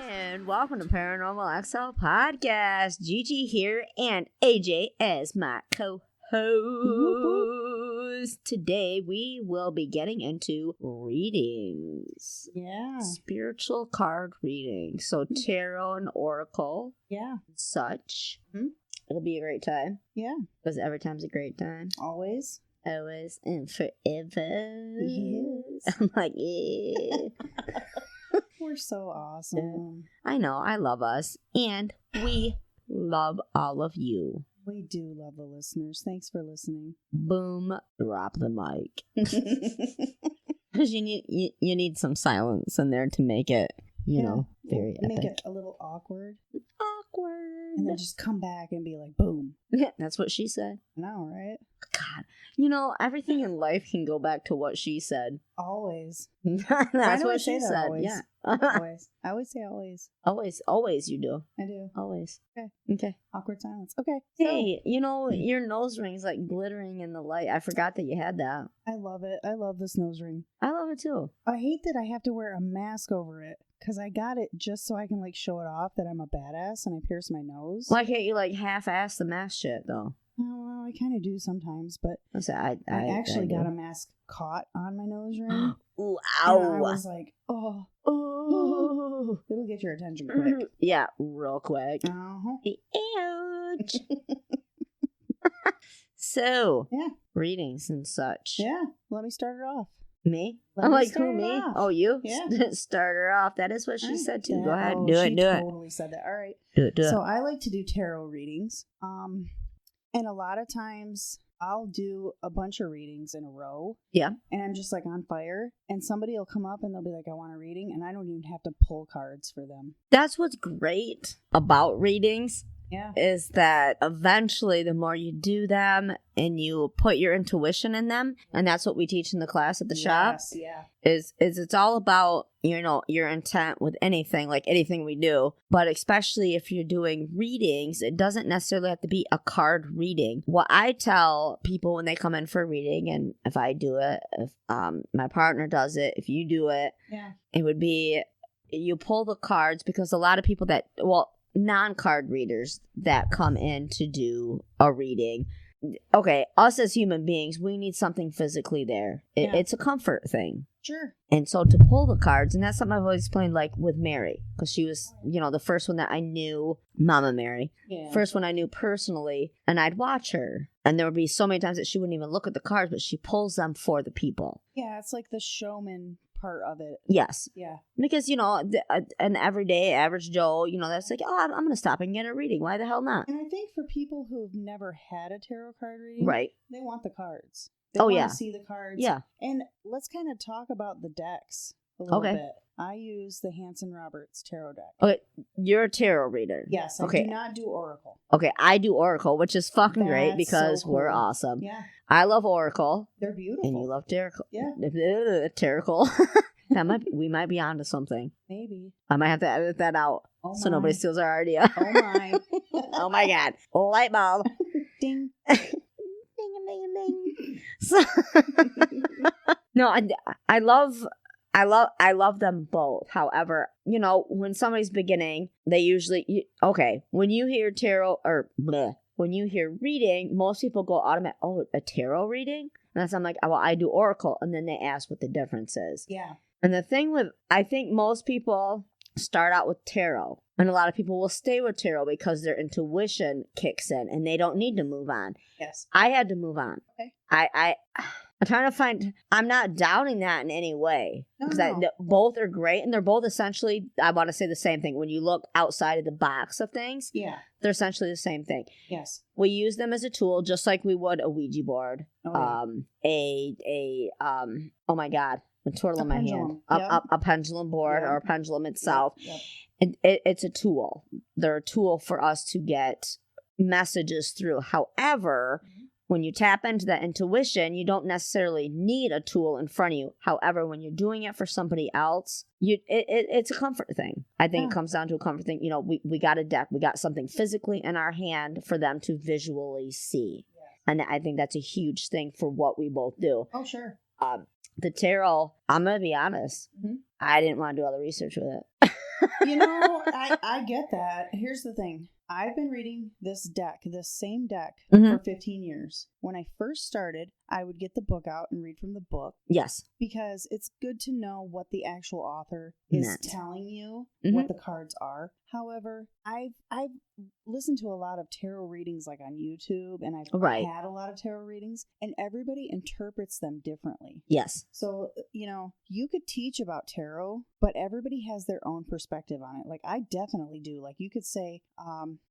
And welcome to Paranormal XL Podcast. Gigi here and AJ as my co-host. Today we will be getting into readings. Yeah. Spiritual card readings. So tarot and oracle. Yeah. Such. Mm-hmm. It'll be a great time. Yeah. Because every time's a great time. Always. Always and forever. Yes. I'm like, yeah. We're so awesome. I know. I love us. And we love all of you. We do love the listeners. Thanks for listening. Boom. Drop the mic. Because you need some silence in there to make it, you know, very epic. Make it a little awkward. Awkward. And then just come back and be like, boom. Yeah, that's what she said. I know, right? God. You know, everything in life can go back to what she said. Always. That's what she said. Always. Yeah. Always. I always say always. Always you do. I do. Always. Okay. Awkward silence. Okay. Hey, you know, your nose ring's like glittering in the light. I forgot that you had that. I love it. I love this nose ring. I love it too. I hate that I have to wear a mask over it. Because I got it just so I can, like, show it off that I'm a badass and I pierce my nose. Why can't you, like, half-ass the mask shit, though? Well, I kind of do sometimes, but I actually got a mask caught on my nose ring. Ooh, ow. ow. And I was like, oh. It'll get your attention quick. Yeah, real quick. Uh-huh. Ouch. So, yeah. Readings and such. Yeah, let me start it off. Me? I'm like, who, me? Off. Oh, you? Yeah. Start her off. That is what she said, too. Go ahead. Oh, Do it. She totally said that. All right. Do it. So I like to do tarot readings. And a lot of times I'll do a bunch of readings in a row. Yeah. And I'm just like on fire. And somebody will come up and they'll be like, I want a reading. And I don't even have to pull cards for them. That's what's great about readings. Yeah. Is that eventually the more you do them and you put your intuition in them, and that's what we teach in the class at the shop. Yeah. Is it's all about, you know, your intent with anything, like anything we do. But especially if you're doing readings, it doesn't necessarily have to be a card reading. What I tell people when they come in for a reading, and if I do it, if my partner does it, if you do it, it would be you pull the cards, because a lot of people that, non-card readers that come in to do a reading. Okay, us as human beings, we need something physically there. It's a comfort thing. Sure. And so to pull the cards, and that's something I've always explained, like with Mary, because she was, you know, the first one that I knew, Mama Mary, first one I knew personally, and I'd watch her. And there would be so many times that she wouldn't even look at the cards, but she pulls them for the people. Yeah, it's like the showman part of it. Yes. Yeah. Because, you know, an everyday average Joe, you know, that's like, oh, I'm going to stop and get a reading. Why the hell not? And I think for people who've never had a tarot card reading, right, they want the cards. They want to see the cards. Yeah. And let's kind of talk about the decks a little bit. I use the Hanson Roberts tarot deck. Okay, you're a tarot reader. Yes, I do not do Oracle. Okay, I do Oracle, which is fucking great because we're awesome. Yeah. I love Oracle. They're beautiful. And you love tarot. Yeah. Tarot. We might be onto something. Maybe. I might have to edit that out so nobody steals our idea. Oh my. Oh my God. Light bulb. Ding. Ding, ding, ding. So, no, I love them both. However, you know, when somebody's beginning, they usually, when you hear tarot when you hear reading, most people go automatic, a tarot reading? And that's, I'm like, I do Oracle. And then they ask what the difference is. Yeah. And the thing with, I think most people start out with tarot. And a lot of people will stay with tarot because their intuition kicks in and they don't need to move on. Yes. I had to move on. Okay. I'm trying to find, I'm not doubting that in any way. Because both are great and they're both essentially, I want to say the same thing. When you look outside of the box of things, they're essentially the same thing. Yes. We use them as a tool just like we would a Ouija board. Oh, oh my God. A twirl in my hand. A pendulum board or a pendulum itself. Yep. It's a tool. They're a tool for us to get messages through. However, when you tap into that intuition, you don't necessarily need a tool in front of you. However, when you're doing it for somebody else, it's a comfort thing. I think it comes down to a comfort thing. You know, we got a deck. We got something physically in our hand for them to visually see. And I think that's a huge thing for what we both do. Oh, sure. The tarot, I'm going to be honest. Mm-hmm. I didn't want to do all the research with it. I get that. Here's the thing. I've been reading this same deck Mm-hmm. for 15 years. When I first started, I would get the book out and read from the book. Yes. Because it's good to know what the actual author is Meant. telling you, Mm-hmm. what the cards are. However, I've listened to a lot of tarot readings like on YouTube, and I've Right. had a lot of tarot readings, and everybody interprets them differently. Yes. So, you could teach about tarot, but everybody has their own perspective on it. Like, I definitely do. Like, you could say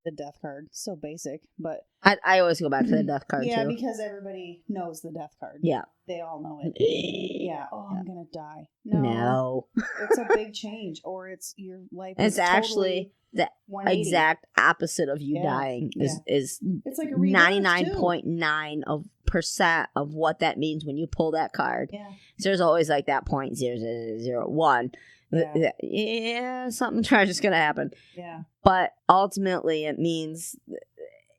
the death card. So basic, but... I always go back to the death card, yeah, too. because everybody knows the death card. Yeah. They all know it. Yeah. Oh, I'm going to die. No. It's a big change, or it's your life. It's actually the 180. exact opposite of you dying. Is it's like a rebirth, 99.9% of what that means when you pull that card. Yeah. So there's always like that 0.0001. Yeah, something tragic is going to happen. Yeah. But ultimately, it means,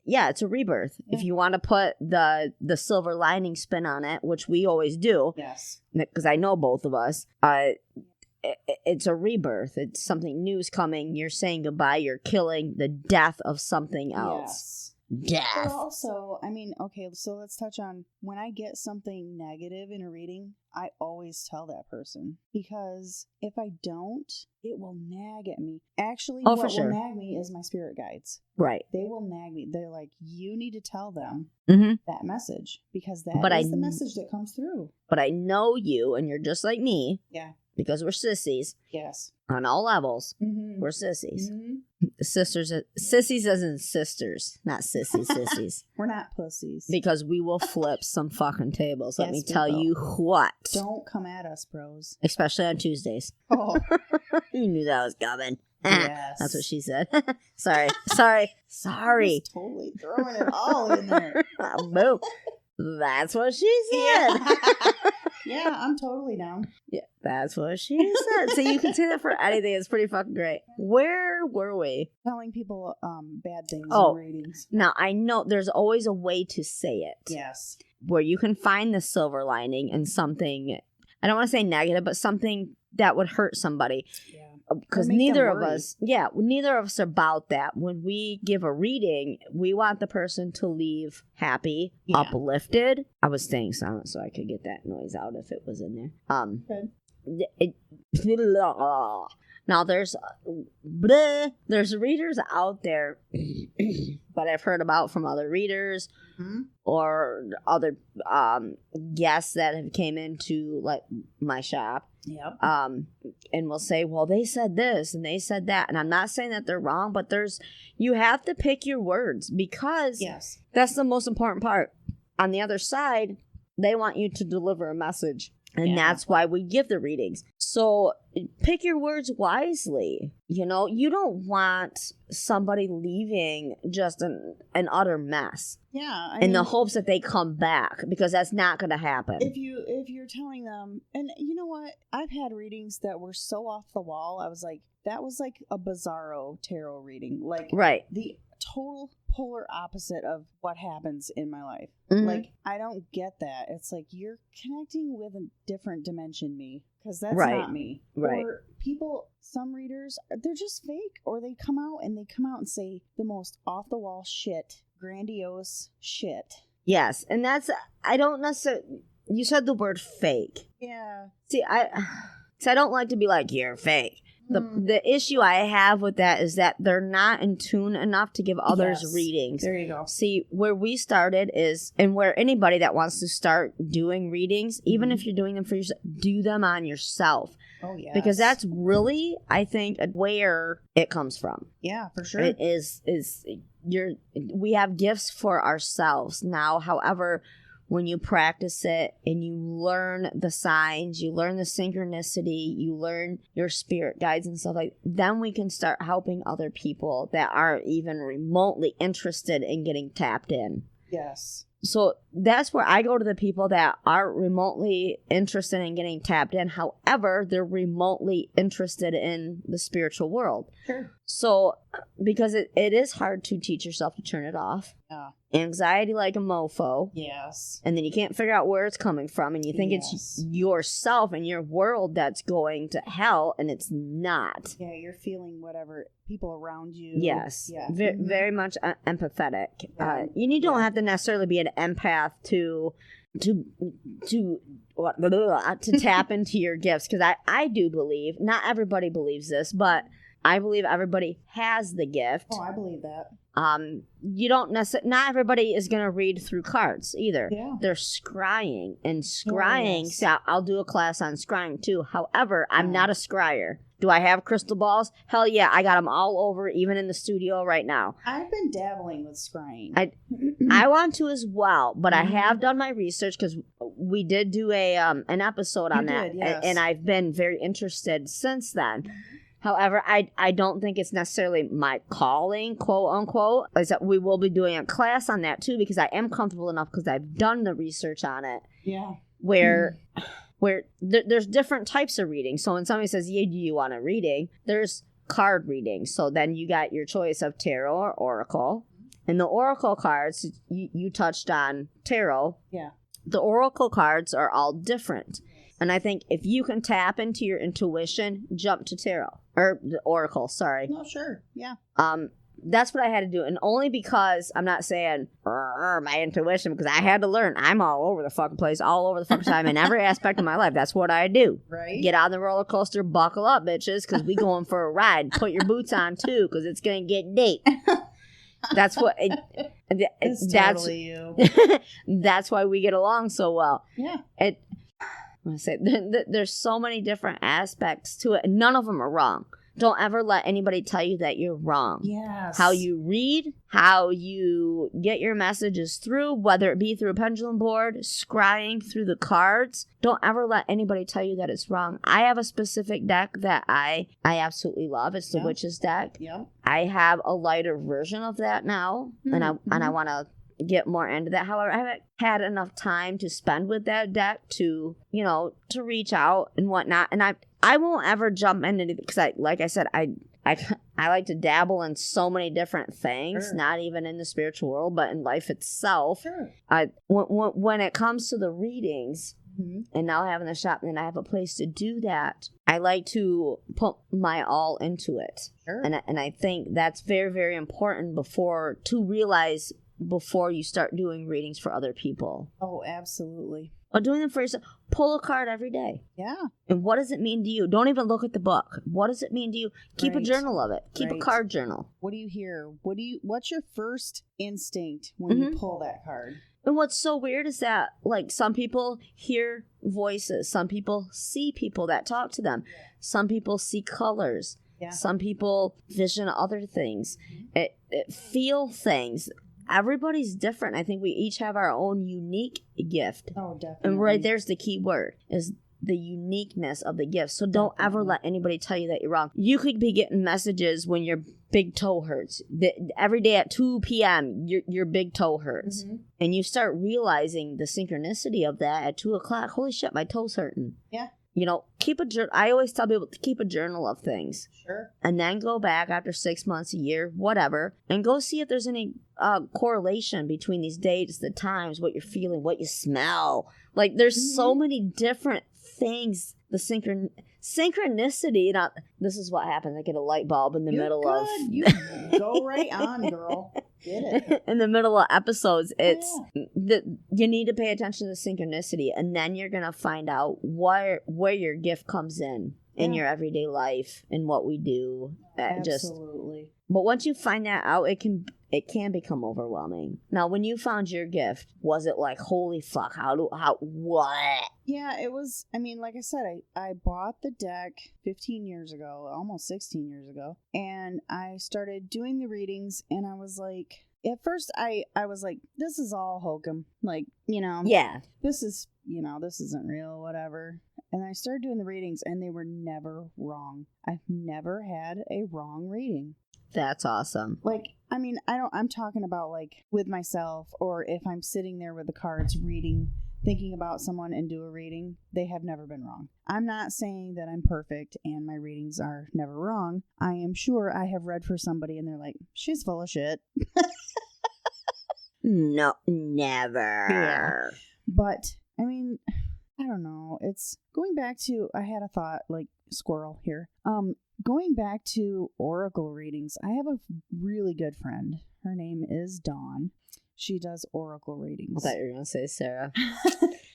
it's a rebirth. Yeah. If you want to put the silver lining spin on it, which we always do, Yes. because I know both of us, it's a rebirth. It's something new's coming. You're saying goodbye. You're killing the death of something else. Yes. Death. But also, okay, so let's touch on when I get something negative in a reading, I always tell that person, because if I don't, it will nag at me. Actually, what will nag me is my spirit guides. Right. They will nag me. They're like, you need to tell them that message, because that is the message that comes through. But I know you, and you're just like me. Yeah. Because we're sissies. Yes. On all levels. Mm-hmm. We're sissies. Mm-hmm. Sissies as in sisters, not sissies. We're not pussies. Because we will flip some fucking tables. Let me we tell will. you what. Don't come at us, bros. Especially on Tuesdays. Oh. You knew that was coming. Yes. That's what she said. Sorry. Just totally throwing it all in there. Boom. That's what she said. Yeah, I'm totally down. Yeah, that's what she said. So you can say that for anything. It's pretty fucking great. Where were we? Telling people bad things in readings. Now, I know there's always a way to say it. Yes. Where you can find the silver lining in something, I don't want to say negative, but something that would hurt somebody. Yeah. Because neither of us are about that. When we give a reading, we want the person to leave happy, uplifted. I was staying silent so I could get that noise out if it was in there. Good. Now there's readers out there but I've heard about from other readers or other guests that have came into like my shop. Yep. And will say, well, they said this and they said that. And I'm not saying that they're wrong, but you have to pick your words, because that's the most important part. On the other side, they want you to deliver a message. And that's why we give the readings. So pick your words wisely. You know, you don't want somebody leaving just an utter mess. Yeah. In the hopes that they come back, because that's not going to happen. If you're telling them, and you know what? I've had readings that were so off the wall. I was like, that was like a bizarro tarot reading. Like, the total polar opposite of what happens in my life. Mm-hmm. Like, I don't get that. It's like you're connecting with a different dimension me, because that's not me. Right. Or people, some readers, they're just fake, or they come out and say the most off the wall shit, grandiose shit. Yes, and that's, I don't necessarily, you said the word fake. Yeah. See, I don't like to be like, you're fake. The issue I have with that is that they're not in tune enough to give others readings. There you go. See, where we started is, and where anybody that wants to start doing readings, even if you're doing them for yourself, do them on yourself. Oh, yeah. Because that's really, I think, where it comes from. Yeah, for sure. It we have gifts for ourselves. Now, however, when you practice it and you learn the signs, you learn the synchronicity, you learn your spirit guides and stuff like that, then we can start helping other people that aren't even remotely interested in getting tapped in. Yes. So that's where I go to the people that are remotely interested in getting tapped in. However, they're remotely interested in the spiritual world. Sure. So, because it is hard to teach yourself to turn it off. Yeah. Anxiety like a mofo. Yes. And then you can't figure out where it's coming from. And you think it's yourself and your world that's going to hell. And it's not. Yeah, you're feeling whatever people around you. Yes. Yeah. Very much empathetic. Yeah. You don't have to necessarily be an empath to tap into your gifts. Because I do believe, not everybody believes this, but I believe everybody has the gift. Oh, I believe that. You don't necessarily, not everybody is going to read through cards either. Yeah. They're scrying, and scrying, so I'll do a class on scrying too. However, I'm not a scryer. Do I have crystal balls? Hell yeah, I got them all over, even in the studio right now. I've been dabbling with scrying. I want to as well, but I have done my research because we did do an episode on that, yes. and I've been very interested since then. However, I don't think it's necessarily my calling, quote unquote. Is that we will be doing a class on that too, because I am comfortable enough because I've done the research on it. Yeah. Where there's different types of reading. So when somebody says, "Yeah, do you want a reading?" There's card reading. So then you got your choice of tarot or oracle. And the oracle cards, you touched on tarot. Yeah. The oracle cards are all different. And I think if you can tap into your intuition, jump to tarot. Or the oracle, sorry. No, sure. Yeah. That's what I had to do. And only because I'm not saying my intuition, because I had to learn. I'm all over the fucking place, all over the fucking time in every aspect of my life. That's what I do. Right. Get on the roller coaster, buckle up, bitches, because we going for a ride. Put your boots on, too, because it's going to get deep. That's what... It's totally you. That's why we get along so well. Yeah. I say there's so many different aspects to it, and none of them are wrong. Don't ever let anybody tell you that you're wrong. Yes. How you read, how you get your messages through, whether it be through a pendulum board, scrying through the cards. Don't ever let anybody tell you that it's wrong. I have a specific deck that I absolutely love. It's the Witch's deck. Yeah. I have a lighter version of that now, and I want to get more into that. However, I haven't had enough time to spend with that deck to reach out and whatnot. And I won't ever jump into it because I like to dabble in so many different things, not even in the spiritual world, but in life itself. Sure. When it comes to the readings, and now having the shop, and I have a place to do that, I like to put my all into it. Sure. And I think that's very, very important to realize before you start doing readings for other people. Oh, absolutely. Or doing them for yourself. Pull a card every day. Yeah. And what does it mean to you? Don't even look at the book. What does it mean to you? Keep a journal of it. Keep a card journal. What do you hear? What's your first instinct when you pull that card? And what's so weird is that, like, some people hear voices. Some people see people that talk to them. Some people see colors. Yeah. Some people vision other things. It feel things. Everybody's different. I think we each have our own unique gift. Oh, definitely. And right there's the key word, is the uniqueness of the gift. So don't ever let anybody tell you that you're wrong. You could be getting messages when your big toe hurts. Every day at 2 p.m., your big toe hurts. And you start realizing the synchronicity of that at 2 o'clock. Holy shit, my toe's hurting. Yeah. Keep a journal. I always tell people to keep a journal of things. Sure. And then go back after 6 months, a year, whatever, and go see if there's any correlation between these dates, the times, what you're feeling, what you smell. Like, there's so many different things. The synchronicity. This is what happens. I get a light bulb in the middle of... You go right on, girl. Get it. In the middle of episodes, you need to pay attention to synchronicity, and then you're going to find out where your gift comes in your everyday life and what we do. Absolutely. But once you find that out, it can become overwhelming. Now, when you found your gift, was it like, holy fuck, what? Yeah, it was, like I said, I bought the deck 15 years ago, almost 16 years ago, and I started doing the readings, and I was like, at first I was like, this is all hokum. Like, yeah, this is, this isn't real, whatever. And I started doing the readings, and they were never wrong. I've never had a wrong reading. That's awesome. Like, I mean, I'm talking about like with myself, or if I'm sitting there with the cards reading, thinking about someone and do a reading, they have never been wrong. I'm not saying that I'm perfect and my readings are never wrong. I am sure I have read for somebody and they're like, she's full of shit. No, never. Yeah. But, I mean, I don't know. It's going back to, I had a thought, like squirrel here. Going back to oracle readings, I have a really good friend. Her name is Dawn. She does oracle readings. I thought you were going to say Sarah.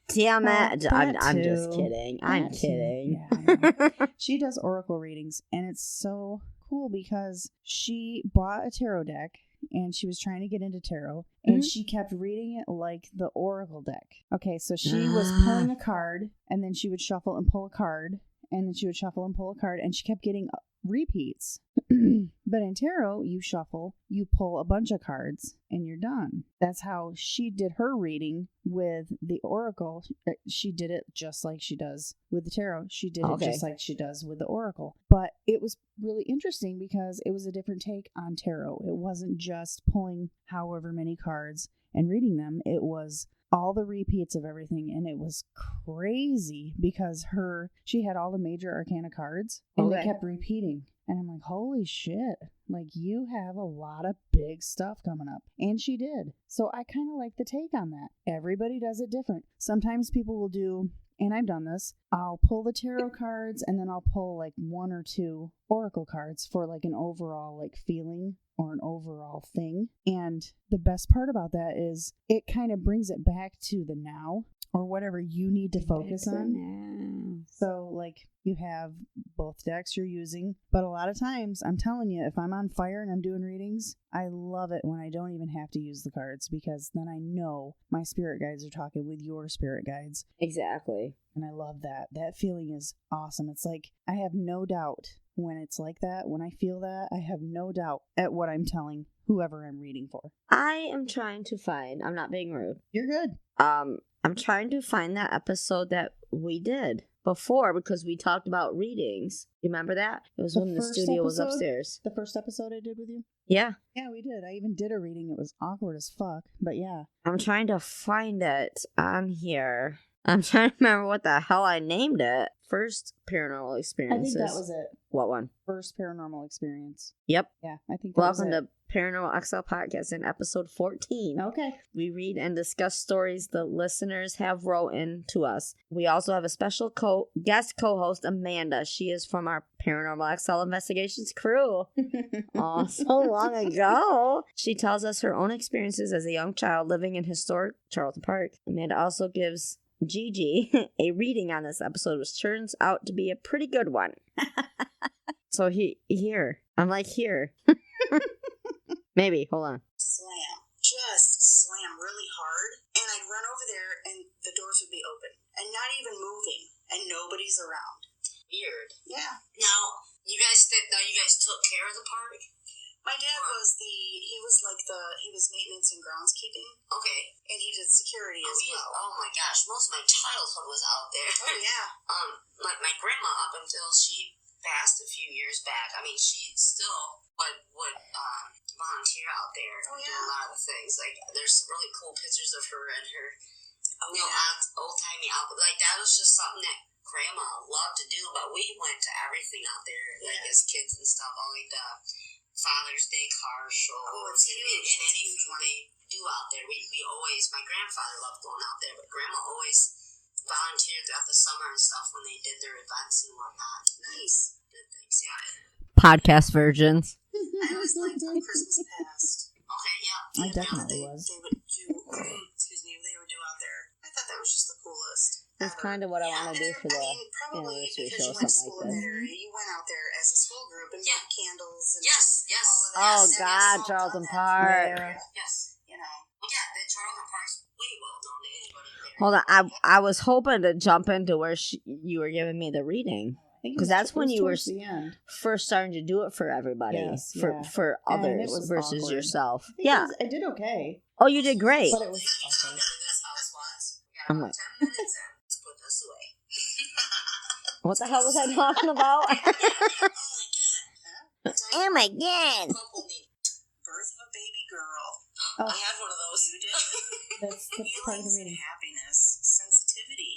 Damn it. I'm just kidding. I'm kidding. Yeah, she does oracle readings, and it's so cool because she bought a tarot deck, and she was trying to get into tarot, and she kept reading it like the oracle deck. Okay, so she was pulling a card, and then she would shuffle and pull a card, and then she would shuffle and pull a card, and she kept getting repeats. But in tarot, you shuffle, you pull a bunch of cards, and you're done. That's how she did her reading with the oracle. She did it just like she does with the tarot. She did it just like she does with the oracle. But it was really interesting because it was a different take on tarot. It wasn't just pulling however many cards and reading them. It was all the repeats of everything, and it was crazy because she had all the major arcana cards, and they kept repeating. And I'm like, holy shit, like you have a lot of big stuff coming up. And she did. So I kind of like the take on that. Everybody does it different. Sometimes people will do, and I've done this, I'll pull the tarot cards and then I'll pull like 1 or 2 oracle cards for like an overall like feeling or an overall thing. And the best part about that is it kind of brings it back to the now or whatever you need to focus on. So like you have both decks you're using, but a lot of times I'm telling you, if I'm on fire and I'm doing readings, I love it when I don't even have to use the cards, because then I know my spirit guides are talking with your spirit guides. Exactly. And I love that. That feeling is awesome. It's like I have no doubt when it's like that, when I feel that, I have no doubt at what I'm telling whoever I'm reading for. I am trying to find, I'm not being rude. You're good. I'm trying to find that episode that we did before, because we talked about readings. You remember that? It was when the studio was upstairs. The first episode I did with you? Yeah. Yeah, we did. I even did a reading. It was awkward as fuck, but yeah. I'm trying to find it on here. I'm trying to remember what the hell I named it. First Paranormal Experiences. I think that was it. What one? First Paranormal Experience. Yep. Yeah, I think that Welcome was it. to Paranormal XL Podcast in episode 14. Okay. We read and discuss stories the listeners have wrote in to us. We also have a special guest co-host, Amanda. She is from our Paranormal XL Investigations crew. Oh, so long ago. She tells us her own experiences as a young child living in historic Charlton Park. Amanda also gives Gigi a reading on this episode, which turns out to be a pretty good one. So here. I'm like, here. Maybe. Hold on. Slam. Just slam really hard. And I'd run over there and the doors would be open. And not even moving. And nobody's around. Weird. Yeah. Now, you guys took care of the park? My dad he was maintenance and groundskeeping. Okay. And he did security as well. Oh my gosh, most of my childhood was out there. Oh yeah. My grandma, up until she passed a few years back, I mean, she still would volunteer out there and do a lot of the things. Like, there's some really cool pictures of her and her, old-timey outfit. Like, that was just something that Grandma loved to do, but we went to everything out there, like, as kids and stuff, all like the Father's Day car shows and anything they do out there. We always, my grandfather loved going out there, but Grandma always volunteered throughout the summer and stuff when they did their events and whatnot. Nice. Good things, yeah. Podcast versions. I always liked when Christmas passed. Okay, yeah. I definitely was. They would do out there. I thought that was just the coolest. That's kind of what I want to do for the anniversary show, something like this. You went out there as a school group and lit candles and yes. all of that. Oh, God, Charlton Park. Yes. You know. Yeah, the Charlton Park's way well known to anybody there. Hold on, I was hoping to jump into where you were giving me the reading. Because that's when you were first starting to do it for everybody, for others versus awkward. Yourself. I did okay. Oh, you did great. But it was okay. I'm like, 10 minutes in. Let's put this away. What the hell was I talking about? Oh my god. Birth of a baby girl. Oh. I had one of those. You did. That's part of the Feelings and reading. happiness, sensitivity,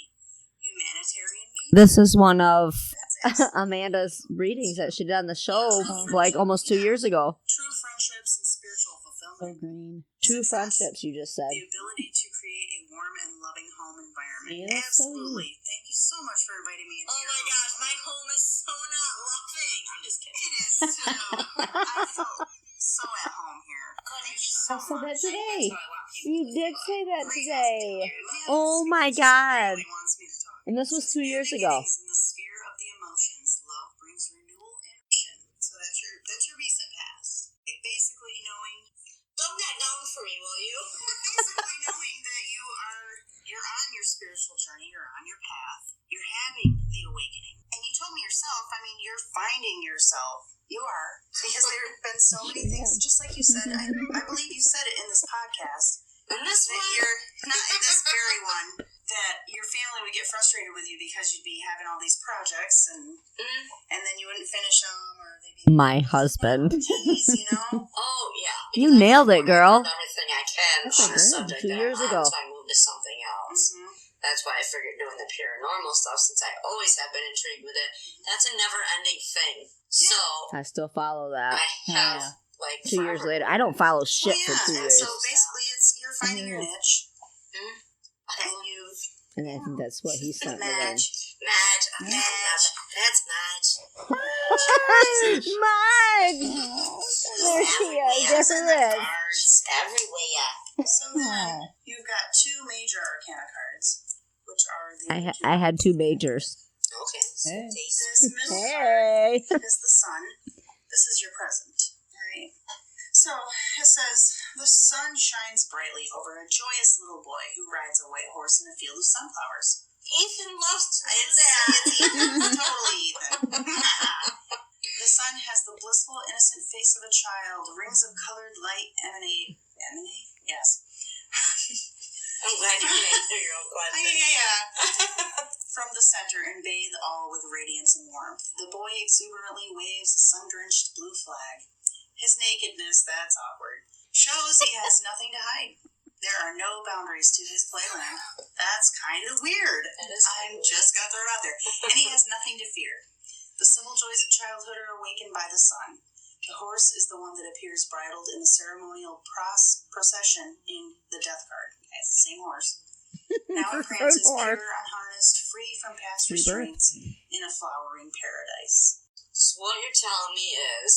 humanitarian needs. This is one of That's it. Amanda's readings that she did on the show like almost 2 years ago. True friendships and spiritual So fulfillment. green. True Success. friendships, you just said. The ability to create a warm and loving home environment. Yeah, that's so Absolutely. Thank you so much for inviting me into Oh your my home. gosh, my home is so not loving. I'm just kidding. It is too. I felt so at home here. Thank you so I said that much. today. That's how I want people You to did feel. say that Please today. yes, Oh my he just god. really wants me to talk. And this was Since 2 new years ago. beginnings in the sphere of the emotions, love brings renewal and action. So that's your recent past. Okay, basically knowing Dumb that down for me, will you? basically knowing that you're on your spiritual journey, you're on your path, you're having the awakening. And you told me yourself, I mean, you're finding yourself. You are. Because there have been so many things, just like you said, I believe you said it in this podcast, And this that one, you're, not in this very one, that your family would get frustrated with you because you'd be having all these projects and then you wouldn't finish them or they'd be My husband. tease, you know? oh yeah. You nailed it, girl. Everything I can That's on the good. subject 2 that years I'm ago. on, so I moved to something else. Mm-hmm. That's why I figured doing the paranormal stuff, since I always have been intrigued with it. That's a never-ending thing. So I still follow that. I have Yeah. like 2 years forever. later. I don't follow shit Well, for yeah, 2 and years. so basically you're finding your niche and you've And I think that's what he's starting to learn. match. That's Madge. Marge! There she is. There she is. Cards. Everywhere. So then you've got two major arcana cards, which are the I had 2 majors. Okay. Hey. This middle card Hey! is the sun. This is your present. Alright. So it says, the sun shines brightly over a joyous little boy who rides a white horse in a field of sunflowers. Ethan loves to do It's that. Ethan. Totally Ethan. The sun has the blissful, innocent face of a child. Rings of colored light emanate? Yes. I'm glad you can answer your own question. Yeah. From the center and bathe all with radiance and warmth. The boy exuberantly waves a sun-drenched blue flag. His nakedness, that's awkward, shows he has nothing to hide. There are no boundaries to his playland. That's kind of weird. That is kind I'm of just going to throw it out there. And he has nothing to fear. The simple joys of childhood are awakened by the sun. The horse is the one that appears bridled in the ceremonial procession in the death card. Okay, it's the same horse. Now it prances pure, unharnessed, free from past restraints in a flowering paradise. So what you're telling me is,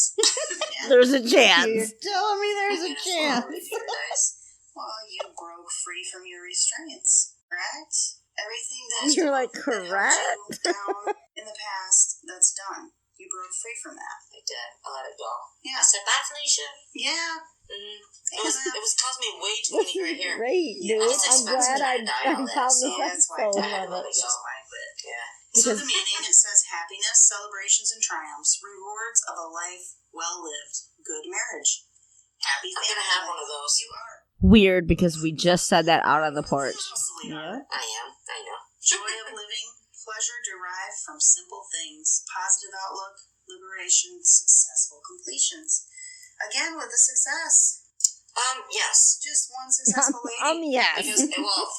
There's a You're chance. telling me there's a in chance. flowery paradise. Well, you broke free from your restraints, correct? Everything that You're like, that held correct? you down in the past, that's done. You broke free from that. I did. I let it go. Yeah. I said, bye, Felicia. Yeah. It was causing me way too many gray hair. Great, dude. Yeah, it's I'm expensive glad to dye I all that, found so this that's why episode. I had to let it That's go. just why I quit. Yeah. So Because- the meaning, it says happiness, celebrations, and triumphs, rewards of a life well lived, good marriage. Happy I'm family gonna have life. one of those. You are. Weird because we just said that out on the porch. Absolutely Yeah. are. I am. I know. Joy of living, pleasure derived from simple things, positive outlook, liberation, successful completions. Again with the success. Yes. Just one successful lady. Yes. Because, well,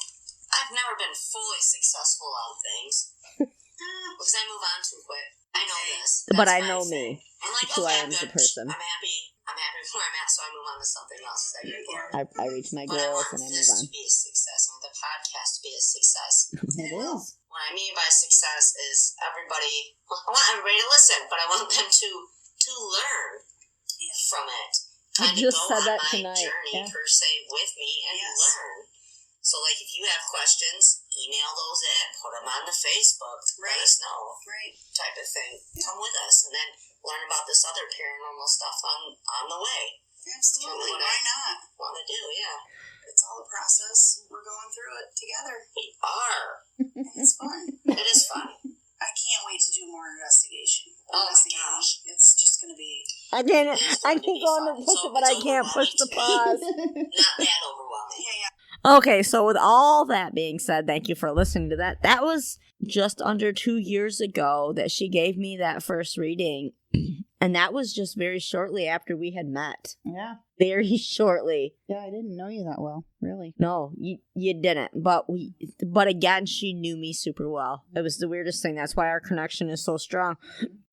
I've never been fully successful on things. Because I move on too quick. I know this. But That's I my know thing. me. I'm like, Who okay, I am as a good. person. I'm happy where I'm at, so I move on to something else. That I get bored. I reach my But I goals want and I this move on. to be a success. I want the podcast to be a success. It is. What I mean by success is everybody. I want everybody to listen, but I want them to learn from it. I Kind of just go said on that my tonight. journey Yeah. per se with me and Yes. learn. So, like, if you have questions, email those in, put them on the Facebook, let Right. us know, Right. type of thing. Come with us, and then learn about this other paranormal stuff on the way. Absolutely. What Why I- not? Want to do, yeah. It's all a process. We're going through it together. We are. And it's fun. It is fun. I can't wait to do more investigation. Oh my Investigating. gosh. It's just going to be. I can't. It's I going to can be go on fun. to push So it, but I it's can't push the pause. Not that overwhelming. Yeah. Okay, so with all that being said, thank you for listening to that. That was just under 2 years ago that she gave me that first reading. And that was just very shortly after we had met. Yeah. Very shortly. Yeah, I didn't know you that well, really. No, you didn't. But again, she knew me super well. It was the weirdest thing. That's why our connection is so strong.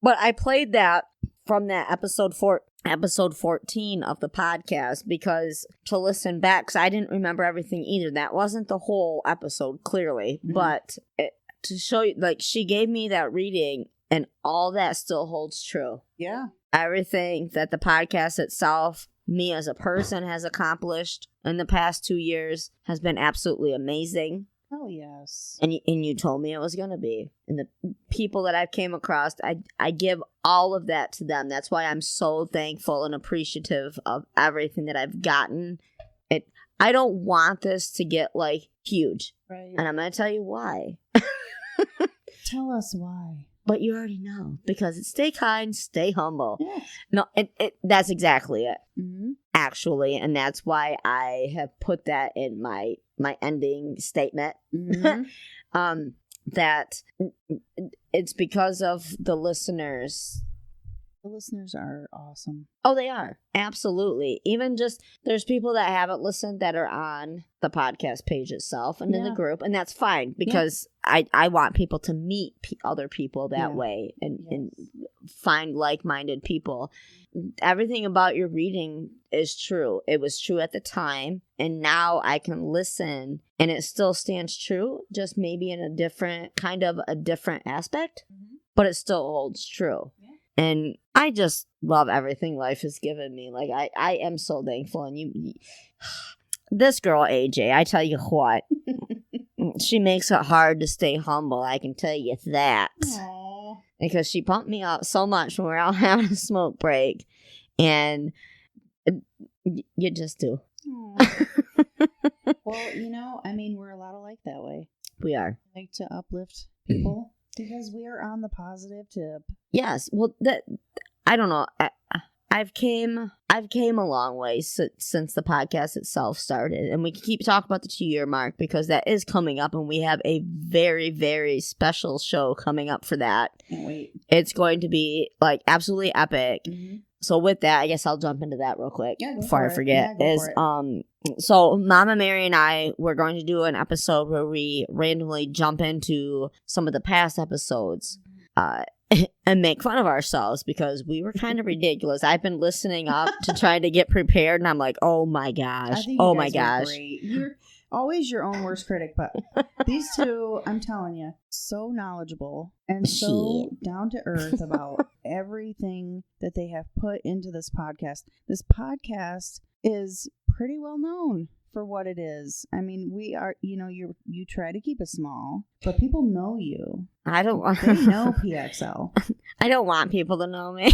But I played that from that episode 14 of the podcast because to listen back, because I didn't remember everything either. That wasn't the whole episode, clearly. Mm-hmm. But to show you, like, she gave me that reading, and all that still holds true. Yeah. Everything that the podcast itself, me as a person, has accomplished in the past 2 years has been absolutely amazing. Oh, yes. And you told me it was going to be. And the people that I've came across, I give all of that to them. That's why I'm so thankful and appreciative of everything that I've gotten. I don't want this to get, like, huge. Right. And I'm going to tell you why. Tell us why. But you already know, because it's stay kind, stay humble. Yes. No, that's exactly it. Mm-hmm. Actually, and that's why I have put that in my ending statement. Mm-hmm. That it's because of the listeners. The listeners are awesome. Oh, they are. Absolutely. Even just, there's people that haven't listened that are on the podcast page itself and in the group, and that's fine because I want people to meet other people that way and find like-minded people. Everything about your reading is true. It was true at the time, and now I can listen, and it still stands true, just maybe in a different aspect, but it still holds true. And I just love everything life has given me. Like, I am so thankful. And this girl, AJ, I tell you what, she makes it hard to stay humble. I can tell you that. Aww. Because she pumped me up so much when we were out having a smoke break. And you just do. Well, I mean, we're a lot alike that way. We are. We like to uplift people. Because we are on the positive tip. Yes. Well, I don't know. I've came a long way since the podcast itself started. And we can keep talking about the 2-year mark because that is coming up. And we have a very, very special show coming up for that. Can't wait. It's going to be, like, absolutely epic. Mm-hmm. So with that, I guess I'll jump into that real quick before I forget. So Mama Mary and I, we're going to do an episode where we randomly jump into some of the past episodes and make fun of ourselves because we were kind of ridiculous. I've been listening up to try to get prepared, and I'm like, oh my gosh, oh my gosh. You're always your own worst critic, but these two, I'm telling you, so knowledgeable and so down to earth about everything that they have put into this podcast. This podcast is pretty well known for what it is. I mean, we are, you try to keep it small, but people know you. They know PXL. I don't want people to know me.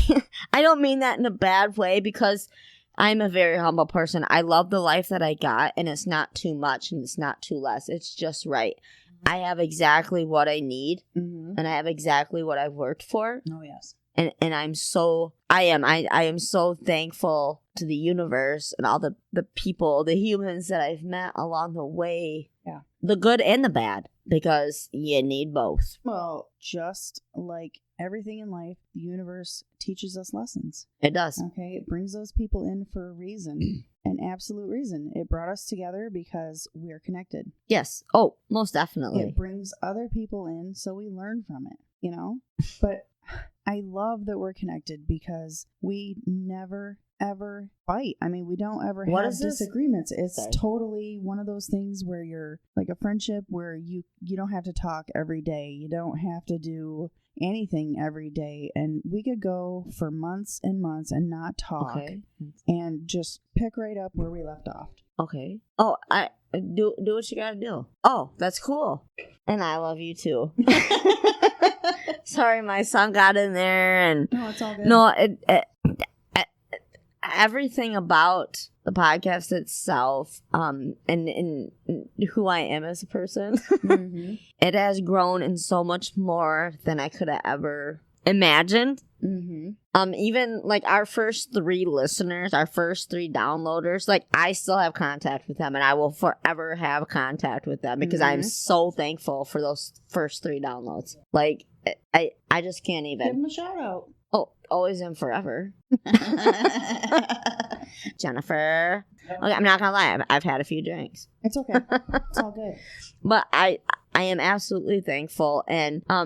I don't mean that in a bad way because I'm a very humble person. I love the life that I got, and it's not too much and it's not too less. It's just right. I have exactly what I need, and I have exactly what I've worked for. Oh, yes. And I am so thankful to the universe and all the people, the humans that I've met along the way. Yeah. The good and the bad, because you need both. Well, just like everything in life, the universe teaches us lessons. It does. Okay, it brings those people in for a reason, an absolute reason. It brought us together because we're connected. Yes. Oh, most definitely. It brings other people in so we learn from it, But I love that we're connected because we never, ever fight. I mean, we don't ever have disagreements. It's totally one of those things where you're like a friendship where you don't have to talk every day. You don't have to do anything every day. And we could go for months and months and not talk and just pick right up where we left off. Okay. Oh, I do what you gotta do. Oh, that's cool. And I love you too. Sorry, my son got in there, and no, it's all good. No, everything about the podcast itself, and who I am as a person, it has grown in so much more than I could have ever imagined. Even like our first 3 listeners, our first 3 downloaders, like I still have contact with them, and I will forever have contact with them because I'm so thankful for those first 3 downloads. Like I just can't even give them a shout out. Oh, always and forever. Jennifer. Okay, I'm not gonna lie. I've had a few drinks. It's okay. It's all good. But I am absolutely thankful, and I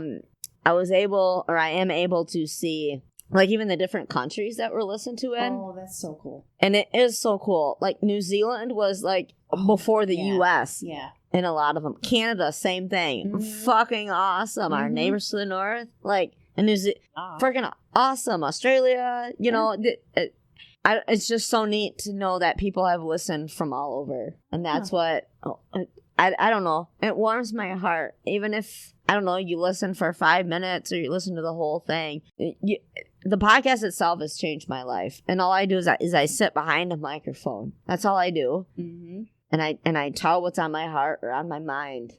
am able to see, like, even the different countries that we're listened to in. Oh, that's so cool. And it is so cool. Like, New Zealand was, like, before the U.S. Yeah. And a lot of them. Canada, same thing. Mm-hmm. Fucking awesome. Mm-hmm. Our neighbors to the north, like, and New Zealand, freaking awesome. Australia, you know, it's just so neat to know that people have listened from all over. And that's what, I don't know. It warms my heart. Even if, I don't know, you listen for 5 minutes or you listen to the whole thing. The podcast itself has changed my life. And all I do is I sit behind a microphone. That's all I do. Mm-hmm. And I tell what's on my heart or on my mind.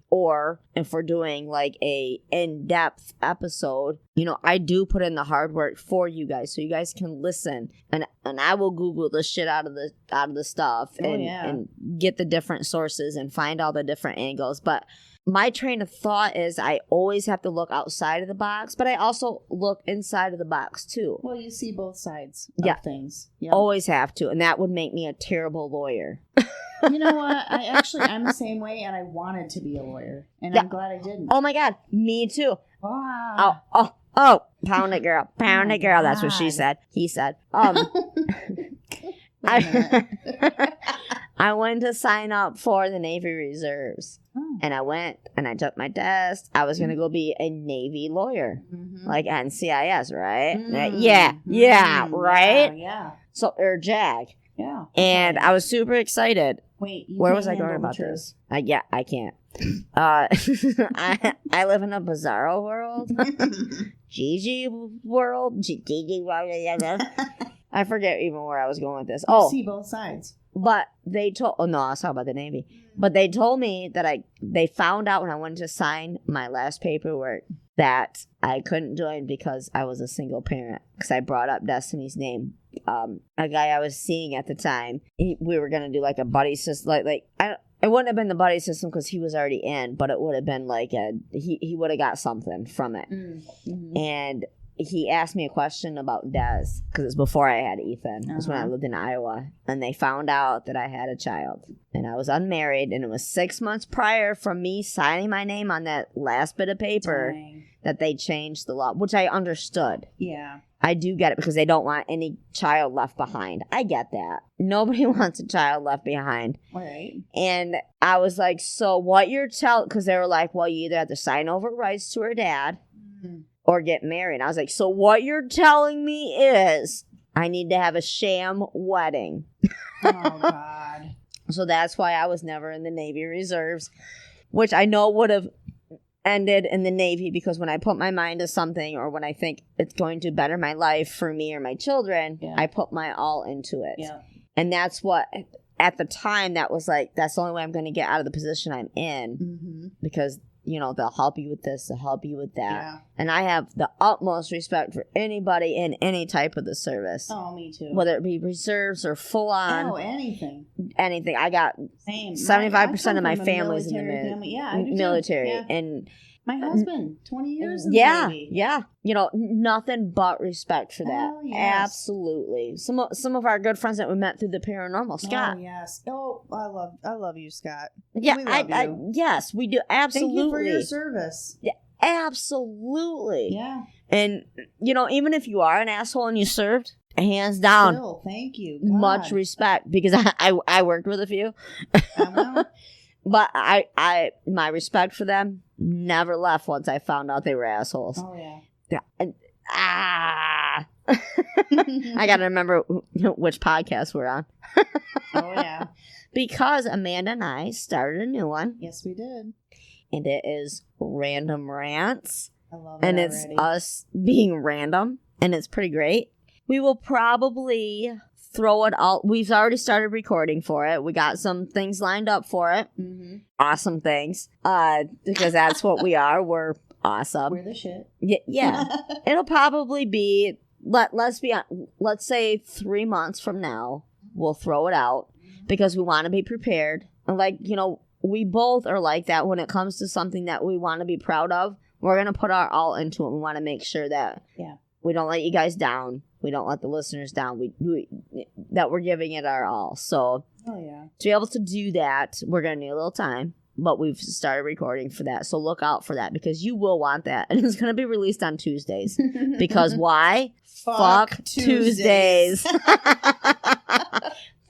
Or if we're doing like a in-depth episode, you know, I do put in the hard work for you guys so you guys can listen. And I will Google the shit out of the stuff and get the different sources and find all the different angles. But my train of thought is I always have to look outside of the box, but I also look inside of the box too. Well, you see both sides of things. Yep. Always have to. And that would make me a terrible lawyer. You know what? I'm the same way, and I wanted to be a lawyer, and I'm glad I didn't. Oh my God, me too. Wow. Oh, pound it, girl. Pound it, girl. That's what she said. He said. I went to sign up for the Navy Reserves. And I went and I took my test. I was going to go be a Navy lawyer, like NCIS, right? Yeah, right? Yeah. So, or JAG. Yeah. And I was super excited. Wait, where was I going about this? I can't. I live in a bizarro world. Gigi world. I forget even where I was going with this. You see both sides. But they told, I was talking about the Navy. But they told me that they found out when I went to sign my last paperwork that I couldn't join because I was a single parent. Because I brought up Destiny's name. A guy I was seeing at the time, we were going to do like a buddy system. It wouldn't have been the buddy system because he was already in, but it would have been like he would have got something from it. Mm-hmm. And he asked me a question about Des, because it's before I had Ethan. It was when I lived in Iowa. And they found out that I had a child. And I was unmarried. And it was 6 months prior from me signing my name on that last bit of paper that they changed the law, which I understood. Yeah. I do get it because they don't want any child left behind. I get that. Nobody wants a child left behind. Right. And I was like, so what you're telling, because they were like, well, you either have to sign over rights to her dad or get married. I was like, so what you're telling me is I need to have a sham wedding. Oh, God. So that's why I was never in the Navy Reserves, which I know would have ended in the Navy, because when I put my mind to something or when I think it's going to better my life for me or my children, I put my all into it. Yeah. And that's what, at the time, that was like, that's the only way I'm going to get out of the position I'm in, because, you know, they'll help you with this, they'll help you with that. Yeah. And I have the utmost respect for anybody in any type of the service. Oh, me too. Whether it be reserves or full on. Oh, anything. Anything. I got 75% of my family's in the military. Yeah. And my husband, 20 years in the Navy. Yeah. You know, nothing but respect for that. Oh, yes. Absolutely. Some of our good friends that we met through the paranormal, Scott. Oh, yes. Oh, I love you, Scott. Yeah, we love you. Yes, we do. Absolutely. Thank you for your service. Yeah, absolutely. Yeah. And, you know, even if you are an asshole and you served, hands down. Still, thank you. God. Much respect, because I worked with a few. But my respect for them never left once I found out they were assholes. Oh, yeah. I gotta remember which podcast we're on. Oh, yeah. Because Amanda and I started a new one. Yes, we did. And it is Random Rants. I love it. And it's us being random. And it's pretty great. We will probably throw it all. We've already started recording for it. We got some things lined up for it. Mm-hmm. Awesome things. Because that's what we are. We're awesome. We're the shit. Yeah. It'll probably be, let's say 3 months from now, we'll throw it out because we want to be prepared. And like, you know, we both are like that when it comes to something that we want to be proud of. We're going to put our all into it. We want to make sure that We don't let you guys down. We don't let the listeners down. That we're giving it our all. So, to be able to do that, we're going to need a little time. But we've started recording for that. So look out for that because you will want that. And it's going to be released on Tuesdays. Because why? Fuck Tuesdays.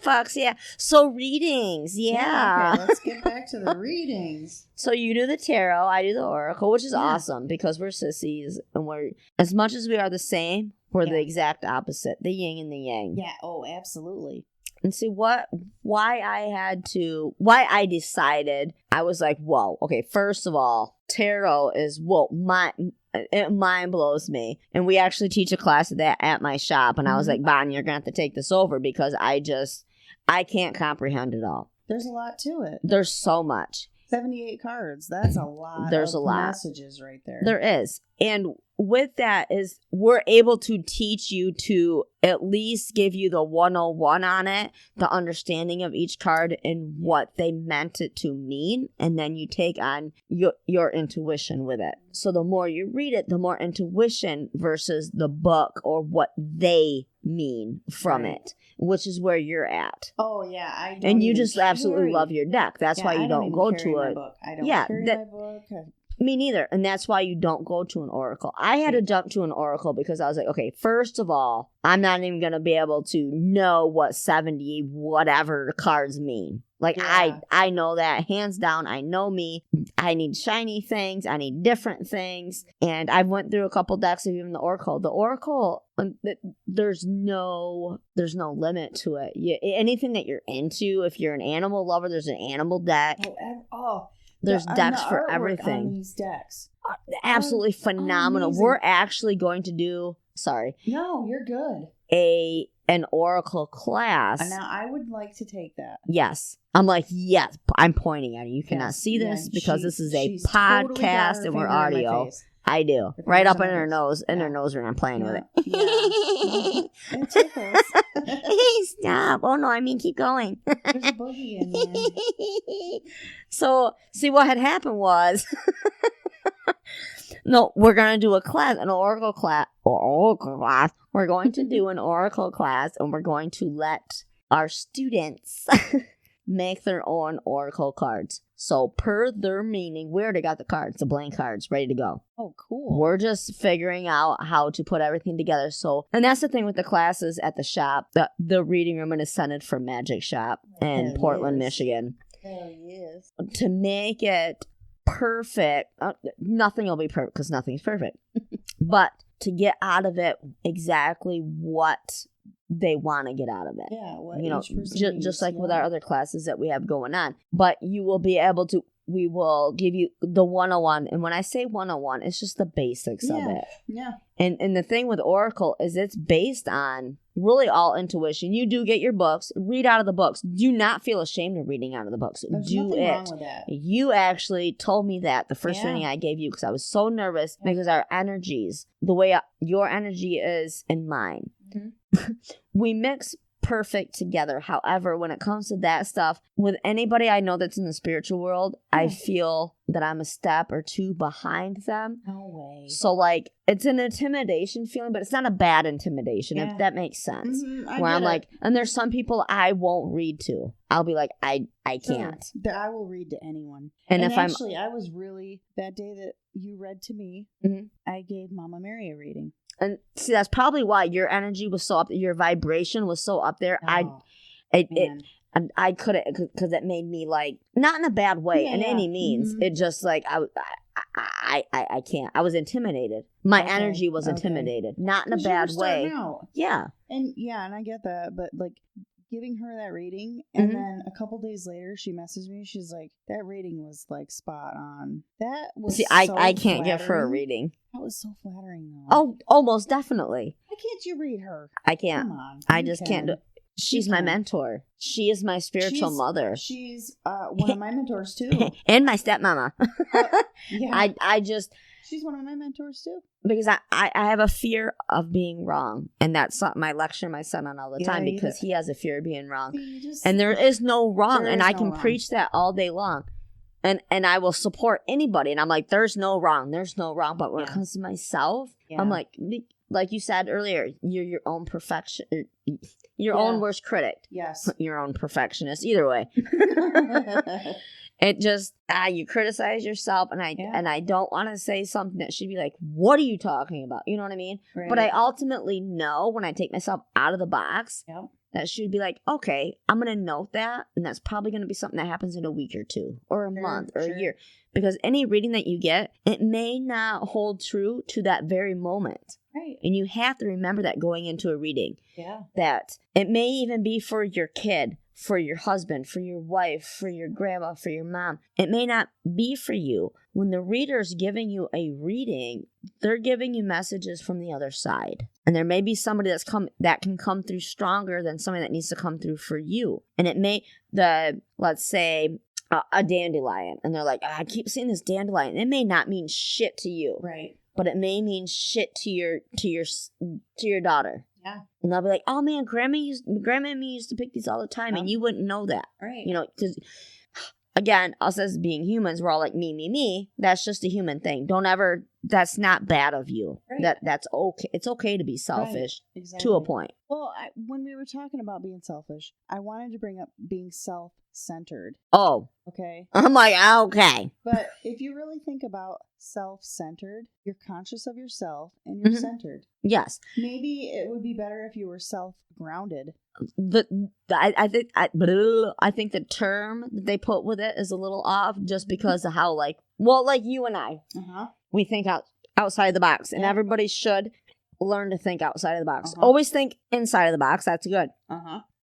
Fucks, yeah. So readings, yeah. Okay, let's get back to the readings. So you do the tarot, I do the oracle, which is awesome because we're sissies and we're, as much as we are the same, we're the exact opposite, the yin and the yang. Yeah, oh, absolutely. And see why I decided, I was like, whoa, okay, first of all, tarot is, it mind blows me. And we actually teach a class of that at my shop. And I was like, Bonnie, you're going to have to take this over because I can't comprehend it all. There's a lot to it. There's so much. 78 cards. That's a lot. There's of a lot. Messages right there. There is. And with that is we're able to teach you to at least give you the 101 on it, the understanding of each card and what they meant it to mean. And then you take on your intuition with it. So the more you read it, the more intuition versus the book or what they mean from it, which is where you're at. Oh, yeah. And you just absolutely love your deck. That's why you don't go to it. I don't carry my book. Me neither. And that's why you don't go to an oracle. I had to jump to an oracle because I was like, okay, first of all, I'm not even going to be able to know what 70 whatever cards mean. Like, I know that hands down. I know me. I need shiny things. I need different things. And I went through a couple decks of even the oracle. The oracle, there's no limit to it. Anything that you're into, if you're an animal lover, there's an animal deck. There's decks for everything. On these decks. Absolutely phenomenal. Amazing. We're actually going to do, No, you're good. An oracle class. And now I would like to take that. Yes. I'm like, yes. I'm pointing at it. You cannot see this because this is a podcast and we're audio. I do. Right up in her nose. In her nose when I'm playing with it. Yeah. It tickles. Stop. Oh, no. I mean, keep going. There's a boogie in there. So, see, what had happened was... No, we're going to do an oracle class. We're going to do an oracle class, and we're going to let our students make their own oracle cards. So per their meaning, we already got the cards, the blank cards, ready to go. Oh, cool. We're just figuring out how to put everything together. So, and that's the thing with the classes at the shop. The reading room is scented from Magic Shop in Portland, Michigan. Hell yes. To make it perfect, nothing will be perfect because nothing's perfect. But to get out of it exactly what they want to get out of it. Yeah, what just like with our other classes that we have going on. But you will be able to, we will give you the 101. And when I say 101, it's just the basics of it. Yeah. And the thing with Oracle is it's based on really all intuition. You do get your books, read out of the books. Do not feel ashamed of reading out of the books. There's nothing wrong with that. You actually told me that the first reading I gave you because I was so nervous because our energies, the way your energy is and mine, we mix perfect together. However, when it comes to that stuff, with anybody I know that's in the spiritual world, I feel that I'm a step or two behind them. No way. So, like, it's an intimidation feeling, but it's not a bad intimidation, if that makes sense. Where I'm like, and there's some people I won't read to. I'll be like, I can't. I will read to anyone. And if actually, I was really, that day that you read to me, I gave Mama Mary a reading. And see, that's probably why your energy was so up, your vibration was so up there. I couldn't, because it made me like, not in a bad way in any means. It just like, I can't. I was intimidated. My energy was intimidated, not in a bad way. Yeah. And I get that, but like giving her that reading, and then a couple days later, she messaged me. She's like, "That reading was like spot on." That was I can't give her a reading. That was so flattering, though. Oh, almost definitely. Why can't you read her? I can't. Come on, I just can't do. She's my mentor. She is my spiritual mother. She's one of my mentors too, and my stepmama. She's one of my mentors too. Because I have a fear of being wrong. And that's something I lecture my son on all the time because he has a fear of being wrong. And there is no wrong. And I can preach that all day long. And I will support anybody. And I'm like, there's no wrong. There's no wrong. But when it comes to myself, I'm like like you said earlier, you're your own your own worst critic. Yes. Your own perfectionist. Either way. It just, you criticize yourself, and I don't want to say something that should be like, what are you talking about? You know what I mean? Right. But I ultimately know when I take myself out of the box, that should be like, okay, I'm going to note that, and that's probably going to be something that happens in a week or two, or a month, or a year. Because any reading that you get, it may not hold true to that very moment. Right. And you have to remember that going into a reading. Yeah. That it may even be for your kid, for your husband, for your wife, for your grandma, for your mom. It may not be for you. When the reader's giving you a reading, they're giving you messages from the other side. And there may be somebody that can come through stronger than somebody that needs to come through for you. And it may, let's say, a dandelion. And they're like, I keep seeing this dandelion. It may not mean shit to you. Right. But it may mean shit to your daughter. Yeah. And they'll be like, oh man, Grandma and me used to pick these all the time, and you wouldn't know that. Right. You know, because again, us as being humans, we're all like, me. That's just a human thing. That's not bad of you. Right. That's okay. It's okay to be selfish to a point. Well, when we were talking about being selfish, I wanted to bring up being self-centered. Oh. Okay. I'm like, okay. But if you really think about self-centered, you're conscious of yourself and you're centered. Yes. Maybe it would be better if you were self-grounded. I think the term that they put with it is a little off, just because of how like you and I, we think outside the box, and everybody should learn to think outside of the box. Always think inside of the box. That's good.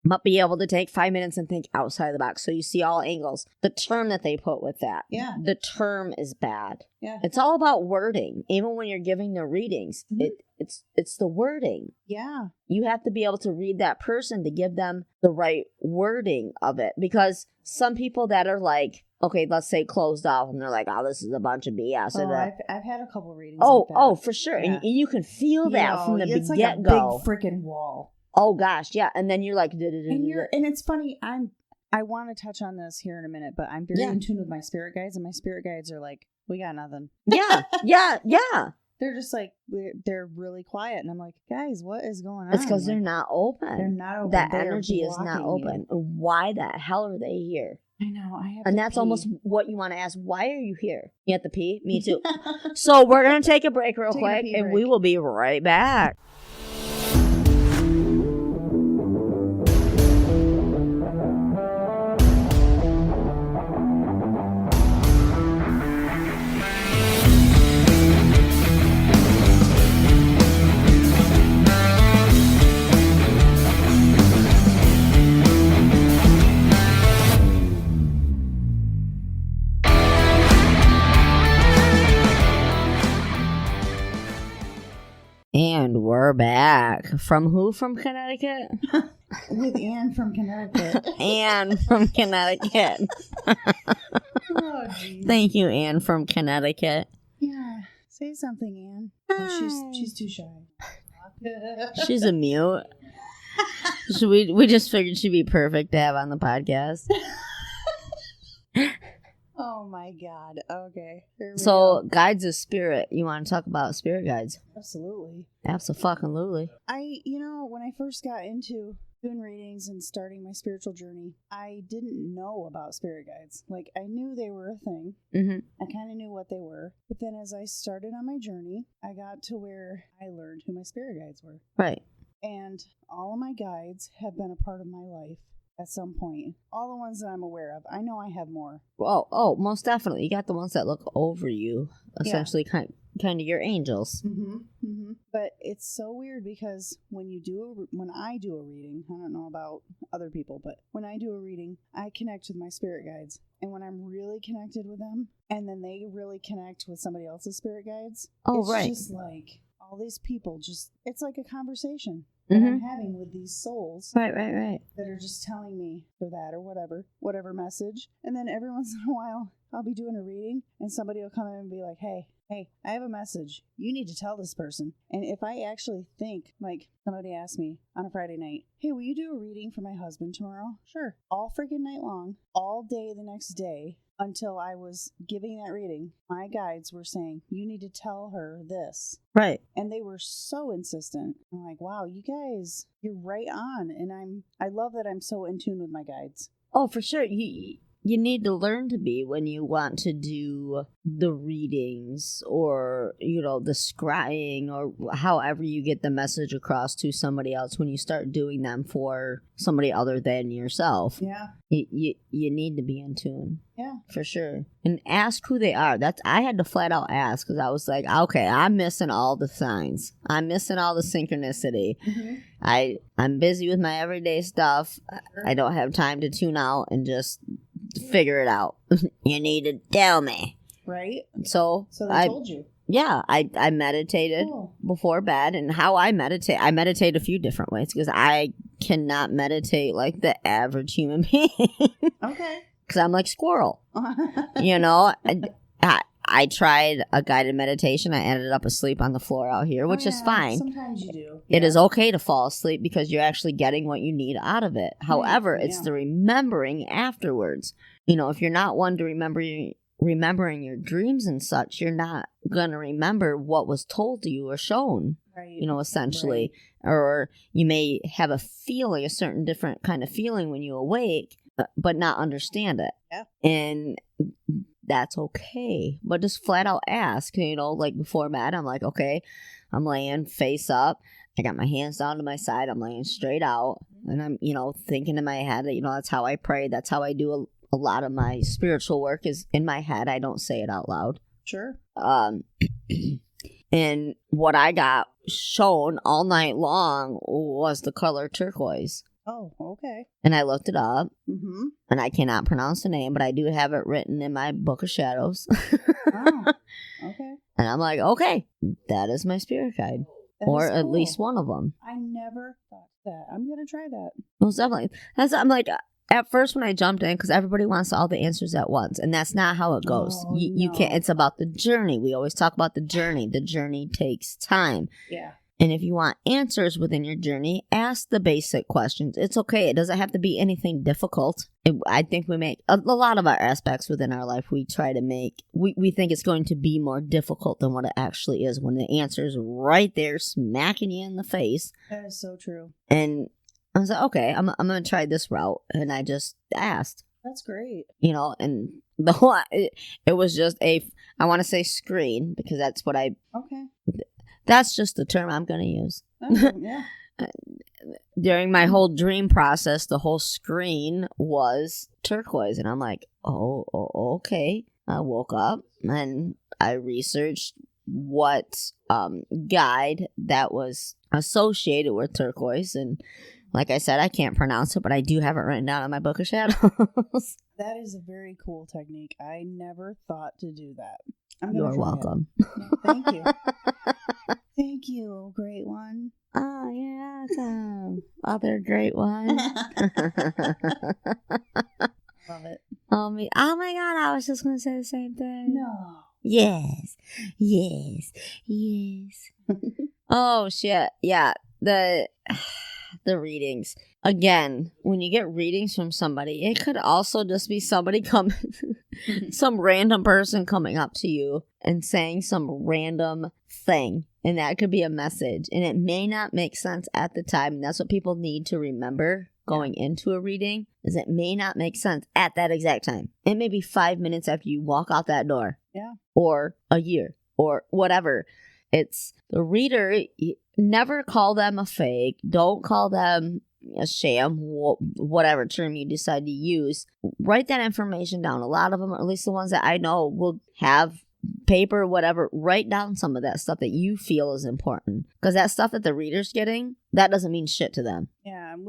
But be able to take 5 minutes and think outside the box so you see all angles. The term that they put with that, the term is bad. Yeah. It's all about wording. Even when you're giving the readings, it's the wording. Yeah. You have to be able to read that person to give them the right wording of it. Because some people that are like, okay, let's say closed off, and they're like, oh, this is a bunch of BS. Oh, I've had a couple readings like that. Oh, for sure. Yeah. And you can feel that from the get-go. Like a big freaking wall. Oh gosh, yeah. And then you're like, and it's funny. I want to touch on this here in a minute, but I'm very in tune with my spirit guides, and my spirit guides are like, we got nothing. Yeah. They're just like, they're really quiet, and I'm like, guys, what is going on? It's because they're not open. They're not open. That energy is not open. You. Why the hell are they here? I know. And that's almost what you want to ask. Why are you here? You have to pee? Me too. So we're going to take a break real quick, and we will be right back. And we're back. From who from Connecticut? With Anne from Connecticut. Anne from Connecticut. Oh, geez. Thank you, Anne from Connecticut. Yeah. Say something, Anne. Oh, she's too shy. She's a mute. So we just figured she'd be perfect to have on the podcast. Oh my God. Okay. So guides of spirit. You want to talk about spirit guides? Absolutely. Absolutely. When I first got into doing readings and starting my spiritual journey, I didn't know about spirit guides. Like, I knew they were a thing. I kind of knew what they were. But then as I started on my journey, I got to where I learned who my spirit guides were. Right. And all of my guides have been a part of my life. At some point. All the ones that I'm aware of. I know I have more. Oh, most definitely. You got the ones that look over you. Essentially, kind of your angels. But it's so weird because when I do a reading, I don't know about other people, but when I do a reading, I connect with my spirit guides. And when I'm really connected with them, and then they really connect with somebody else's spirit guides, it's just like all these people it's like a conversation. That I'm having with these souls. Right. That are just telling me for that or whatever message. And then every once in a while, I'll be doing a reading and somebody will come in and be like, hey, I have a message. You need to tell this person. And if I actually think, like somebody asked me on a Friday night, hey, will you do a reading for my husband tomorrow? Sure. All freaking night long, all day the next day, until I was giving that reading, my guides were saying, you need to tell her this. Right. And they were so insistent. I'm like, wow, you guys, you're right on. And I love that I'm so in tune with my guides. Oh, for sure. You need to learn to be when you want to do the readings or, the scrying or however you get the message across to somebody else when you start doing them for somebody other than yourself. Yeah. You need to be in tune. Yeah. For sure. And ask who they are. I had to flat out ask because I was like, okay, I'm missing all the signs. I'm missing all the synchronicity. Mm-hmm. I'm busy with my everyday stuff. I don't have time to tune out and just figure it out. You need to tell me. Right. So they told you. Yeah, I meditated before bed, and how I meditate a few different ways because I cannot meditate like the average human being. Okay. Because I'm like squirrel. I tried a guided meditation. I ended up asleep on the floor out here, which is fine. Sometimes you do. It is okay to fall asleep because you're actually getting what you need out of it. However, it's the remembering afterwards. If you're not one to remembering your dreams and such, you're not going to remember what was told to you or shown, right. Essentially. Right. Or you may have a certain different kind of feeling when you awake, but not understand it. Yeah. And that's okay. But just flat out ask, like before bed, I'm like, okay, I'm laying face up. I got my hands down to my side. I'm laying straight out. And I'm, thinking in my head that, that's how I pray. That's how I do a lot of my spiritual work is in my head. I don't say it out loud. Sure. And what I got shown all night long was the color turquoise. Oh, okay. And I looked it up. Mm-hmm. And I cannot pronounce the name, but I do have it written in my book of shadows. Oh, okay. And I'm like, okay, that is my spirit guide. Or at least one of them. I never thought that. I'm going to try that. Most definitely. I'm like, at first when I jumped in, because everybody wants all the answers at once, and that's not how it goes. You can't. It's about the journey. We always talk about the journey. The journey takes time. Yeah. And if you want answers within your journey, ask the basic questions. It's okay. It doesn't have to be anything difficult. I think we make a lot of our aspects within our life, we try to make, we think it's going to be more difficult than what it actually is when the answer is right there smacking you in the face. That is so true. And I was like, okay, I'm going to try this route. And I just asked. That's great. And the whole, it was just I want to say screen because that's what okay. That's just the term I'm going to use. Oh, yeah. During my whole dream process, the whole screen was turquoise. And I'm like, oh, okay. I woke up and I researched what guide that was associated with turquoise. And like I said, I can't pronounce it, but I do have it written down in my book of shadows. That is a very cool technique. I never thought to do that. You're welcome. No, thank you. Thank you, great one. Oh, you're welcome. Other great one. Love it. Oh my God, I was just going to say the same thing. No. Yes. Oh, shit. Yeah. The readings. Again, when you get readings from somebody, it could also just be somebody some random person coming up to you and saying some random thing. And that could be a message. And it may not make sense at the time. And that's what people need to remember going into a reading, is it may not make sense at that exact time. It may be 5 minutes after you walk out that door. Yeah. Or a year. Or whatever. It's the reader. Never call them a fake. Don't call them a sham, whatever term you decide to use. Write that information down. A lot of them, or at least the ones that I know, will have paper, whatever. Write down some of that stuff that you feel is important. Because that stuff that the reader's getting, that doesn't mean shit to them. Yeah, and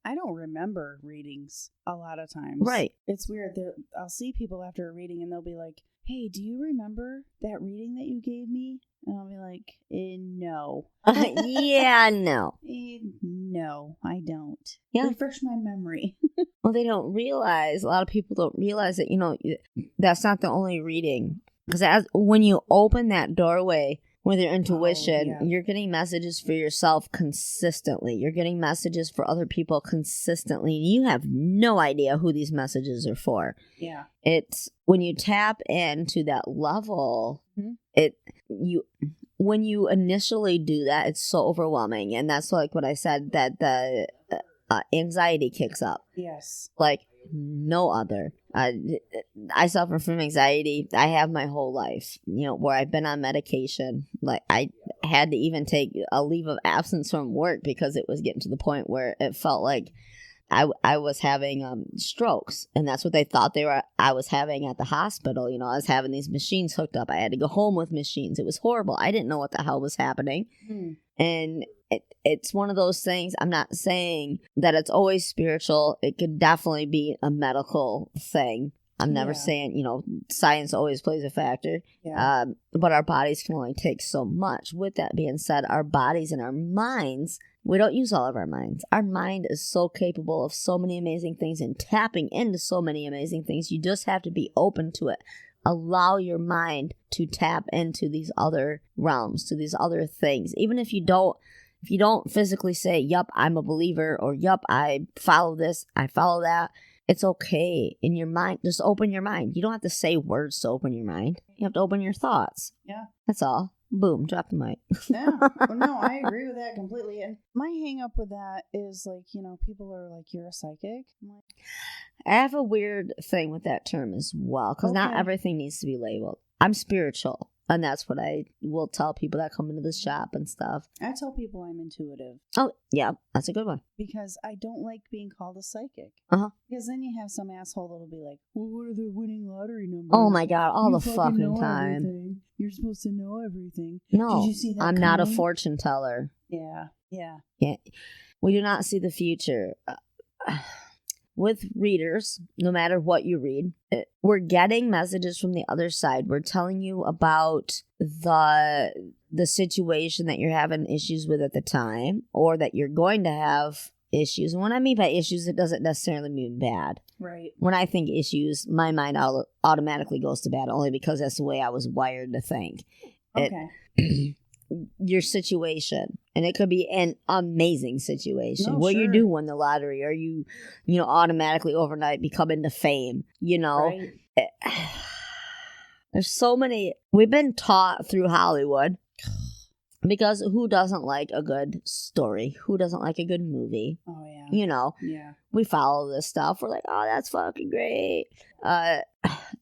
I don't remember readings a lot of times. Right. It's weird. I'll see people after a reading and they'll be like, hey, do you remember that reading that you gave me? And I'll be like, no. Yeah, no. No, I don't. Yeah. Refresh my memory. Well, they don't realize, a lot of people don't realize that, that's not the only reading. Because when you open that doorway, with your intuition, you're getting messages for yourself consistently. You're getting messages for other people consistently. You have no idea who these messages are for. Yeah. It's when you tap into that level, when you initially do that, it's so overwhelming. And that's like what I said, that the anxiety kicks up. Yes. Like no other. I suffer from anxiety. I have my whole life, where I've been on medication. Like I had to even take a leave of absence from work because it was getting to the point where it felt like I was having strokes, and that's what they thought I was having at the hospital. I was having these machines hooked up. I had to go home with machines. It was horrible. I didn't know what the hell was happening. And it's one of those things. I'm not saying that it's always spiritual. It could definitely be a medical thing. I'm never saying, science always plays a factor. Yeah. But our bodies can only take so much. With that being said, our bodies and our minds, we don't use all of our minds. Our mind is so capable of so many amazing things and tapping into so many amazing things. You just have to be open to it. Allow your mind to tap into these other realms, to these other things. Even if you don't physically say, yup, I'm a believer, or yup, I follow this, I follow that, it's okay. In your mind, just open your mind. You don't have to say words to open your mind. You have to open your thoughts. Yeah. That's all. Boom, drop the mic. Yeah. Well, no, I agree with that completely. And my hang up with that is like, people are like, you're a psychic. I'm like, I have a weird thing with that term as well, because not everything needs to be labeled. I'm spiritual, and that's what I will tell people that come into the shop and stuff. I tell people I'm intuitive. Oh, yeah, that's a good one. Because I don't like being called a psychic. Uh-huh. Because then you have some asshole that'll be like, well, what are the winning lottery numbers? Oh my God, all you the fucking time. Everything. You're supposed to know everything. No, did you see that I'm not a fortune teller. Yeah. We do not see the future. With readers, no matter what you read, we're getting messages from the other side. We're telling you about the situation that you're having issues with at the time, or that you're going to have issues. And when I mean by issues, it doesn't necessarily mean bad. Right. When I think issues, my mind automatically goes to bad, only because that's the way I was wired to think. Okay. Your situation, and it could be an amazing situation. No, what sure. you do win the lottery, or you automatically overnight become into fame. Right. There's so many. We've been taught through Hollywood, because who doesn't like a good story? Who doesn't like a good movie? Oh yeah. Yeah. We follow this stuff. We're like, oh, that's fucking great.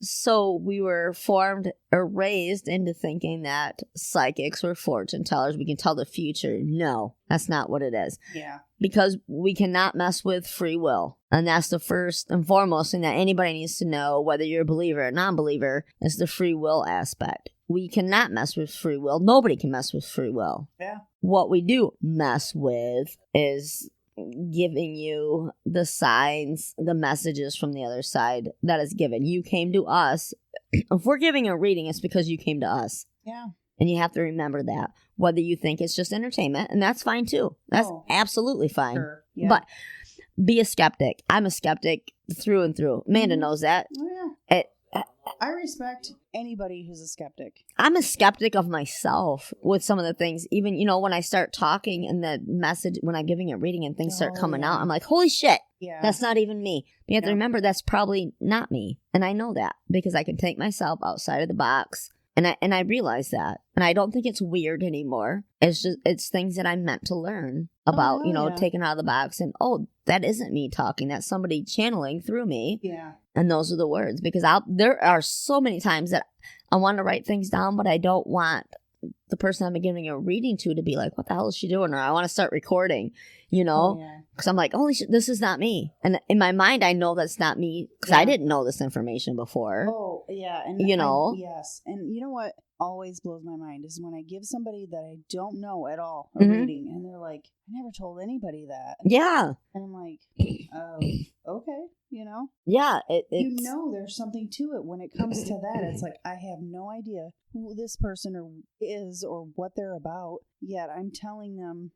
So we were formed or raised into thinking that psychics were fortune tellers. We can tell the future. No, that's not what it is. Yeah. Because we cannot mess with free will. And that's the first and foremost thing that anybody needs to know, whether you're a believer or non-believer, is the free will aspect. We cannot mess with free will. Nobody can mess with free will. Yeah. What we do mess with is giving you the signs, the messages from the other side that is given. You came to us. If we're giving a reading, it's because you came to us. Yeah. And you have to remember that. Whether you think it's just entertainment, and that's fine too. That's absolutely fine. Sure. Yeah. But be a skeptic. I'm a skeptic through and through. Amanda knows that. Oh, yeah. I respect anybody who's a skeptic. I'm a skeptic of myself with some of the things. Even, when I start talking and the message, when I'm giving a reading and things start coming out, I'm like, holy shit, that's not even me. But you have to remember that's probably not me. And I know that because I can take myself outside of the box. And I realize that. And I don't think it's weird anymore. It's things that I'm meant to learn about, taking out of the box. And, that isn't me talking. That's somebody channeling through me. Yeah. And those are the words. Because there are so many times that I want to write things down, but I don't want the person I'm giving a reading to be like, what the hell is she doing? Or I want to start recording, because I'm like, holy shit, this is not me. And in my mind, I know that's not me because I didn't know this information before. Oh, yeah. And yes. And you know what always blows my mind is when I give somebody that I don't know at all a reading, and they're like, I never told anybody that. Yeah. And I'm like, oh, okay. Yeah. There's something to it when it comes to that. It's like, I have no idea who this person is or what they're about, yet I'm telling them,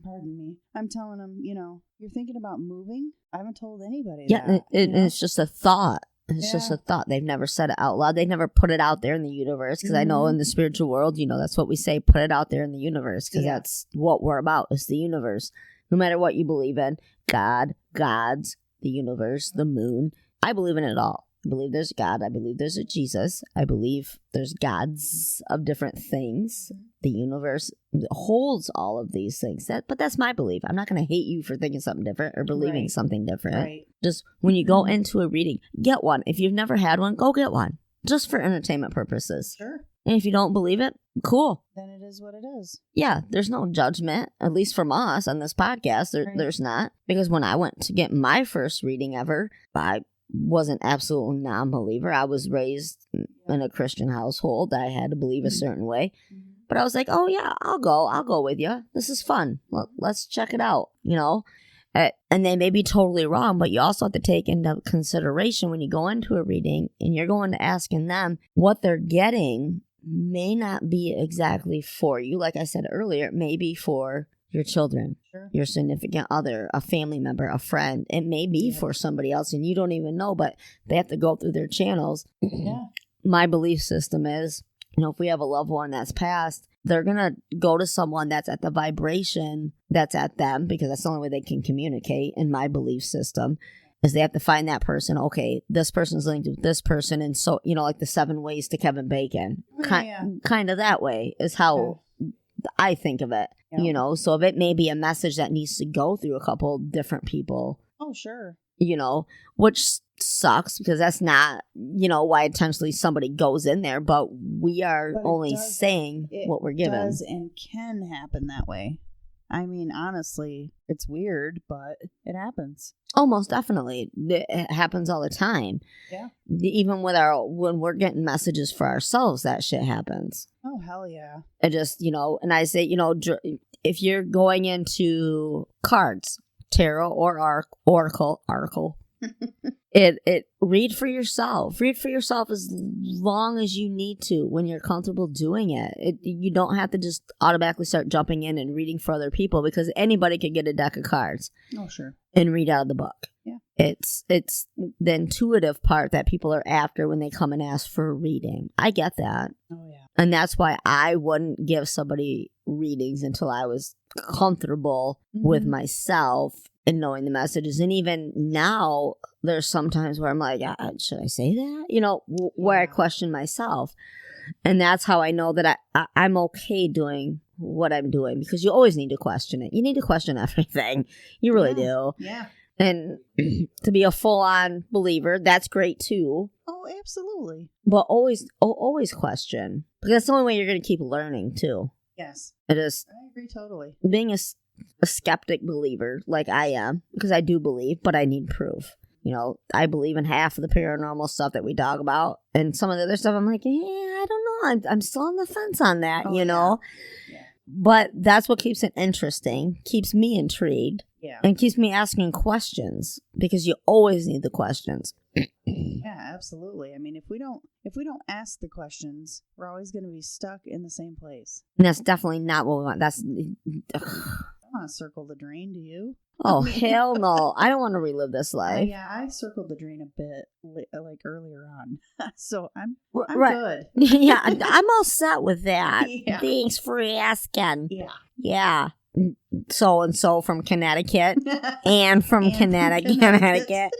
pardon me, I'm telling them, you're thinking about moving? I haven't told anybody that. Yeah, it's just a thought. It's just a thought. They've never said it out loud. They never put it out there in the universe. Because I know in the spiritual world, that's what we say, put it out there in the universe. Because that's what we're about, is the universe. No matter what you believe in, God, gods, the universe, the moon. I believe in it all. I believe there's God. I believe there's a Jesus. I believe there's gods of different things. The universe holds all of these things. But that's my belief. I'm not going to hate you for thinking something different or believing something different. Right. Just when you go into a reading, get one. If you've never had one, go get one. Just for entertainment purposes. Sure. And if you don't believe it, cool. Then it is what it is. Yeah, there's no judgment, at least from us on this podcast. There's not. Because when I went to get my first reading ever, I was an absolute non-believer. I was raised in a Christian household. I had to believe a certain way. But I was like, oh yeah, I'll go with you. This is fun. Let's check it out, And they may be totally wrong, but you also have to take into consideration when you go into a reading and you're going to asking them what they're getting may not be exactly for you. Like I said earlier, it may be for your children, your significant other, a family member, a friend. It may be for somebody else and you don't even know, but they have to go through their channels. Yeah. My belief system is, if we have a loved one that's passed, they're going to go to someone that's at the vibration that's at them, because that's the only way they can communicate. In my belief system is they have to find that person. Okay, this person's linked with this person. And so, like the 7 ways to Kevin Bacon, kind of that way is how I think of it, so if it may be a message that needs to go through a couple different people. Oh, sure. Which sucks because that's not, why intentionally somebody goes in there, but we are only saying what we're given. It does and can happen that way. I mean, honestly, it's weird, but it happens. Oh, most definitely. It happens all the time. Yeah. Even when we're getting messages for ourselves, that shit happens. Oh, hell yeah. It just, and I say, if you're going into cards, tarot or oracle, it read for yourself. Read for yourself as long as you need to when you're comfortable doing it. You don't have to just automatically start jumping in and reading for other people, because anybody could get a deck of cards. Oh, sure. And read out of the book. Yeah. It's the intuitive part that people are after when they come and ask for a reading. I get that. Oh, yeah. And that's why I wouldn't give somebody readings until I was comfortable with myself and knowing the messages. And even now, there's sometimes where I'm like, should I say that? Where I question myself. And that's how I know that I'm okay doing what I'm doing, because you always need to question it. You need to question everything. You really do. Yeah. And to be a full-on believer, that's great too. Oh, absolutely. But always question, because that's the only way you're going to keep learning too. Yes. It is. I agree totally. Being a skeptic believer, like I am, because I do believe, but I need proof. I believe in half of the paranormal stuff that we talk about, and some of the other stuff I'm like, I don't know. I'm still on the fence on that, Yeah. But that's what keeps it interesting, keeps me intrigued, and keeps me asking questions, because you always need the questions. Yeah, absolutely. I mean, if we don't ask the questions, we're always going to be stuck in the same place. And that's definitely not what we want. That's I want to circle the drain, do you? Oh, hell no. I don't want to relive this life. Yeah, I circled the drain a bit like earlier on. So I'm right. good. Yeah, I'm all set with that. Yeah. Thanks for asking. Yeah. Yeah. So-and-so from Connecticut and from Connecticut.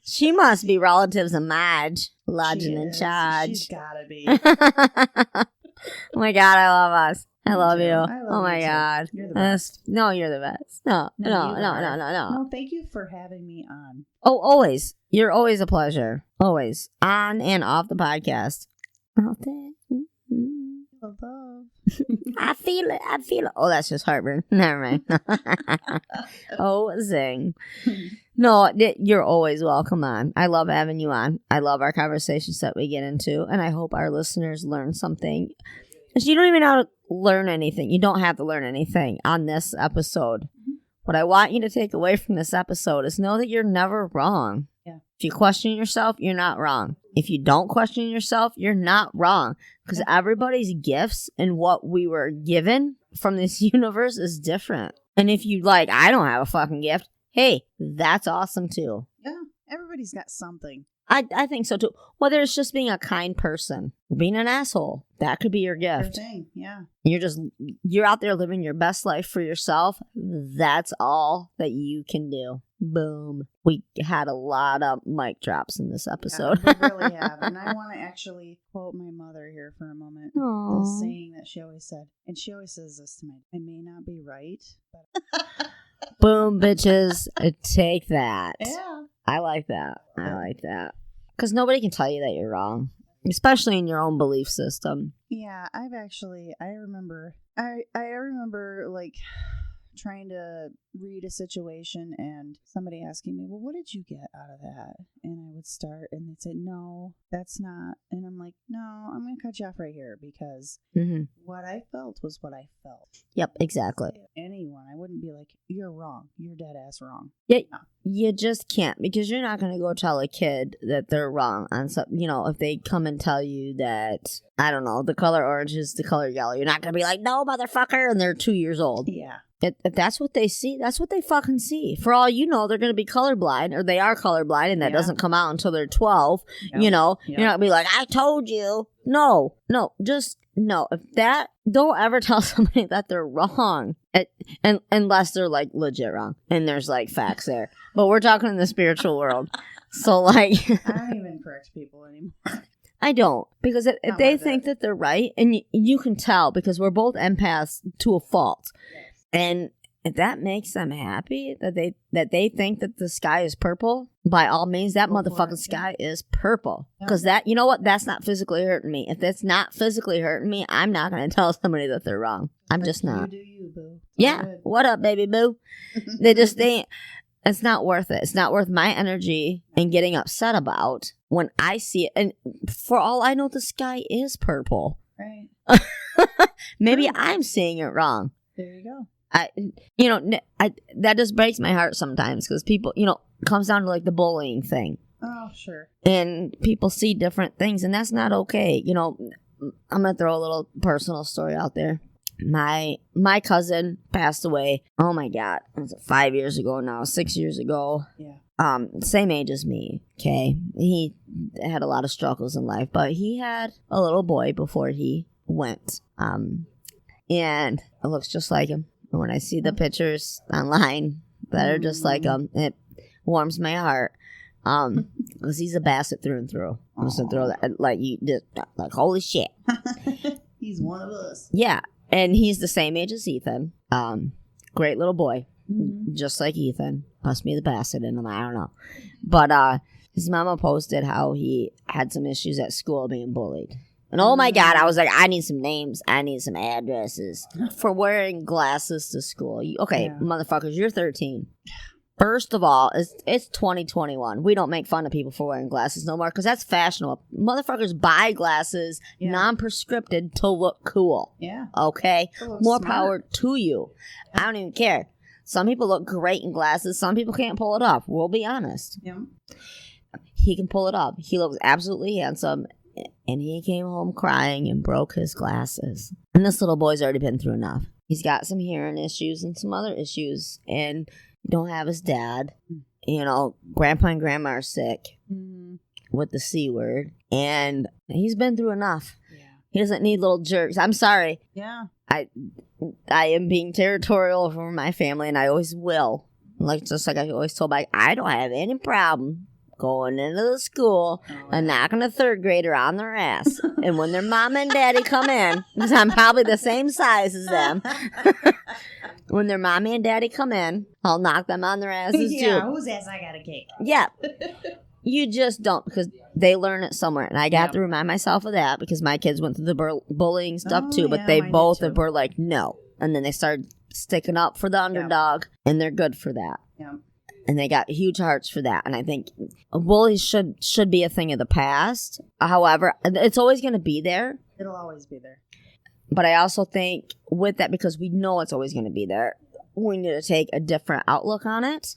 She must be relatives of Madge, lodging in charge. She's gotta be. Oh my God, I love us. I love you. Oh my God. You're the best. No, you're the best. No. No, thank you for having me on. Oh, always. You're always a pleasure. Always. On and off the podcast. Out there. Love. I feel it. Oh, that's just heartburn. Never mind. Oh, zing. No, you're always welcome on. I love having you on. I love our conversations that we get into, and I hope our listeners learn something. You don't even know how to learn anything. You don't have to learn anything on this episode. What I want you to take away from this episode is know that you're never wrong. Yeah. If you question yourself, you're not wrong. If you don't question yourself, you're not wrong. Because everybody's gifts and what we were given from this universe is different. And if you I don't have a fucking gift, hey, that's awesome too. Yeah, everybody's got something. I think so too. Whether it's just being a kind person, being an asshole, that could be your gift. Thing. Yeah. You're out there living your best life for yourself. That's all that you can do. Boom. We had a lot of mic drops in this episode. Yeah, we really have. And I want to actually quote my mother here for a moment. Aww. The saying that she always said, and she always says this to me, I may not be right, but... Boom, bitches. Take that. Yeah. I like that. Because nobody can tell you that you're wrong, especially in your own belief system. Yeah, I remember like trying to read a situation and somebody asking me, well, what did you get out of that? And I would start and they'd say, no, that's not. And I'm like, no, I'm going to cut you off right here because what I felt was what I felt. Yep, exactly. Anyone, I wouldn't be like, you're wrong. You're dead ass wrong. Yeah, no. You just can't, because you're not going to go tell a kid that they're wrong on some, if they come and tell you that, I don't know, the color orange is the color yellow. You're not going to be like, no, motherfucker, and they're 2 years old. Yeah. If that's what they see, that's what they fucking see. For all you know, they're going to be colorblind, or they are colorblind, and that doesn't come out until they're 12. Yep. You're not going to be like, I told you. No, just no. If that, don't ever tell somebody that they're wrong, and unless they're like legit wrong, and there's like facts there. But we're talking in the spiritual world, so like, I don't even correct people anymore. I don't, because if they think that they're right, and you can tell, because we're both empaths to a fault. Yes. And if that makes them happy, that they think that the sky is purple, by all means, that motherfucking sky is purple. Because that, you know what? That's not physically hurting me. If that's not physically hurting me, I'm not going to tell somebody that they're wrong. I'm just not. You do you, boo. Yeah. What up, baby boo? It's not worth it. It's not worth my energy and getting upset about when I see it. And for all I know, the sky is purple. Right. Maybe I'm seeing it wrong. There you go. That just breaks my heart sometimes, because people, comes down to like the bullying thing. Oh, sure. And people see different things, and that's not okay. I'm going to throw a little personal story out there. My cousin passed away. Oh my God. Was it 5 years ago now? 6 years ago. Yeah. Same age as me. Okay. He had a lot of struggles in life, but he had a little boy before he went. And it looks just like him. And when I see the pictures online that are just like him, it warms my heart. Because he's a bastard through and through. I'm just gonna throw that, like holy shit. He's one of us. Yeah. And he's the same age as Ethan. Great little boy. Just like Ethan. Must be the bastard in him. I don't know. But his mama posted how he had some issues at school being bullied. And oh my God, I was like, I need some names. I need some addresses for wearing glasses to school. Motherfuckers, you're 13. First of all, it's 2021. We don't make fun of people for wearing glasses no more, because that's fashionable. Motherfuckers buy glasses non-prescripted to look cool. Yeah. Okay? More smart. Power to you. I don't even care. Some people look great in glasses. Some people can't pull it off. We'll be honest. Yeah. He can pull it off. He looks absolutely handsome. And he came home crying and broke his glasses. And this little boy's already been through enough. He's got some hearing issues and some other issues. And don't have his dad. Grandpa and grandma are sick with the C word. And he's been through enough. Yeah. He doesn't need little jerks. I'm sorry. Yeah. I am being territorial over my family, and I always will. Just like I always told I don't have any problem going into the school and knocking a third grader on their ass. And when their mom and daddy come in, because I'm probably the same size as them, when their mommy and daddy come in, I'll knock them on their asses too. Yeah, whose ass I got a cake? Yeah. You just don't, because they learn it somewhere. And I got to remind myself of that, because my kids went through the bullying stuff too, but they both were like, no. And then they started sticking up for the underdog, and they're good for that. Yeah. And they got huge hearts for that. And I think bullies should be a thing of the past. However, it's always going to be there. It'll always be there. But I also think with that, because we know it's always going to be there, we need to take a different outlook on it.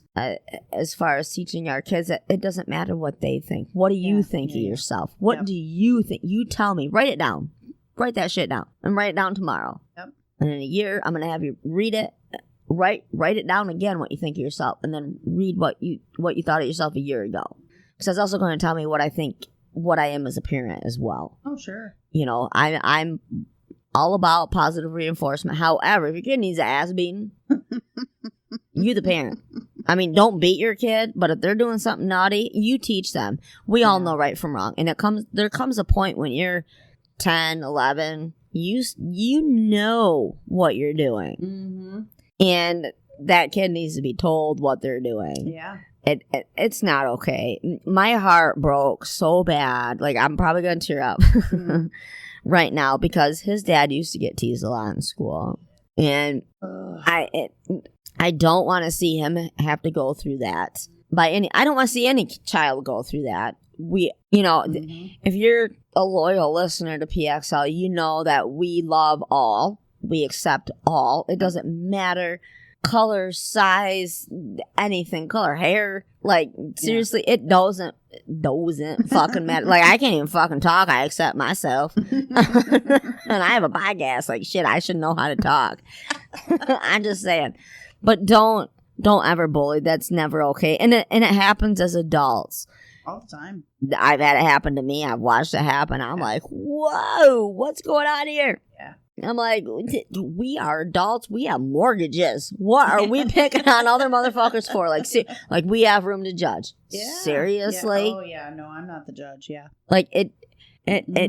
As far as teaching our kids, it doesn't matter what they think. What do you think of yourself? What do you think? You tell me. Write it down. Write that shit down. And write it down tomorrow. Yep. And in a year, I'm going to have you read it. Write it down again, what you think of yourself, and then read what you thought of yourself a year ago. Because that's also going to tell me what I am as a parent as well. Oh, sure. You know, I'm all about positive reinforcement. However, if your kid needs an ass beating, you the parent. I mean, don't beat your kid, but if they're doing something naughty, you teach them. We all know right from wrong. And there comes a point when you're 10, 11, you know what you're doing. Mm-hmm. And that kid needs to be told what they're doing. Yeah. It's not okay. My heart broke so bad. Like, I'm probably going to tear up right now because his dad used to get teased a lot in school. And I don't want to see him have to go through that. I don't want to see any child go through that. If you're a loyal listener to PXL, you know that we love all. We accept all. It doesn't matter color, size, anything, color, hair. Like, seriously, it doesn't fucking matter. Like, I can't even fucking talk. I accept myself. And I have a podcast. Like, shit, I should know how to talk. I'm just saying. But don't ever bully. That's never okay. And it happens as adults. All the time. I've had it happen to me. I've watched it happen. I'm like, whoa, what's going on here? Yeah. I'm like, we are adults. We have mortgages. What are we picking on other motherfuckers for? Like we have room to judge. Yeah. Seriously? Yeah. Oh, yeah. No, I'm not the judge. Yeah. Like, it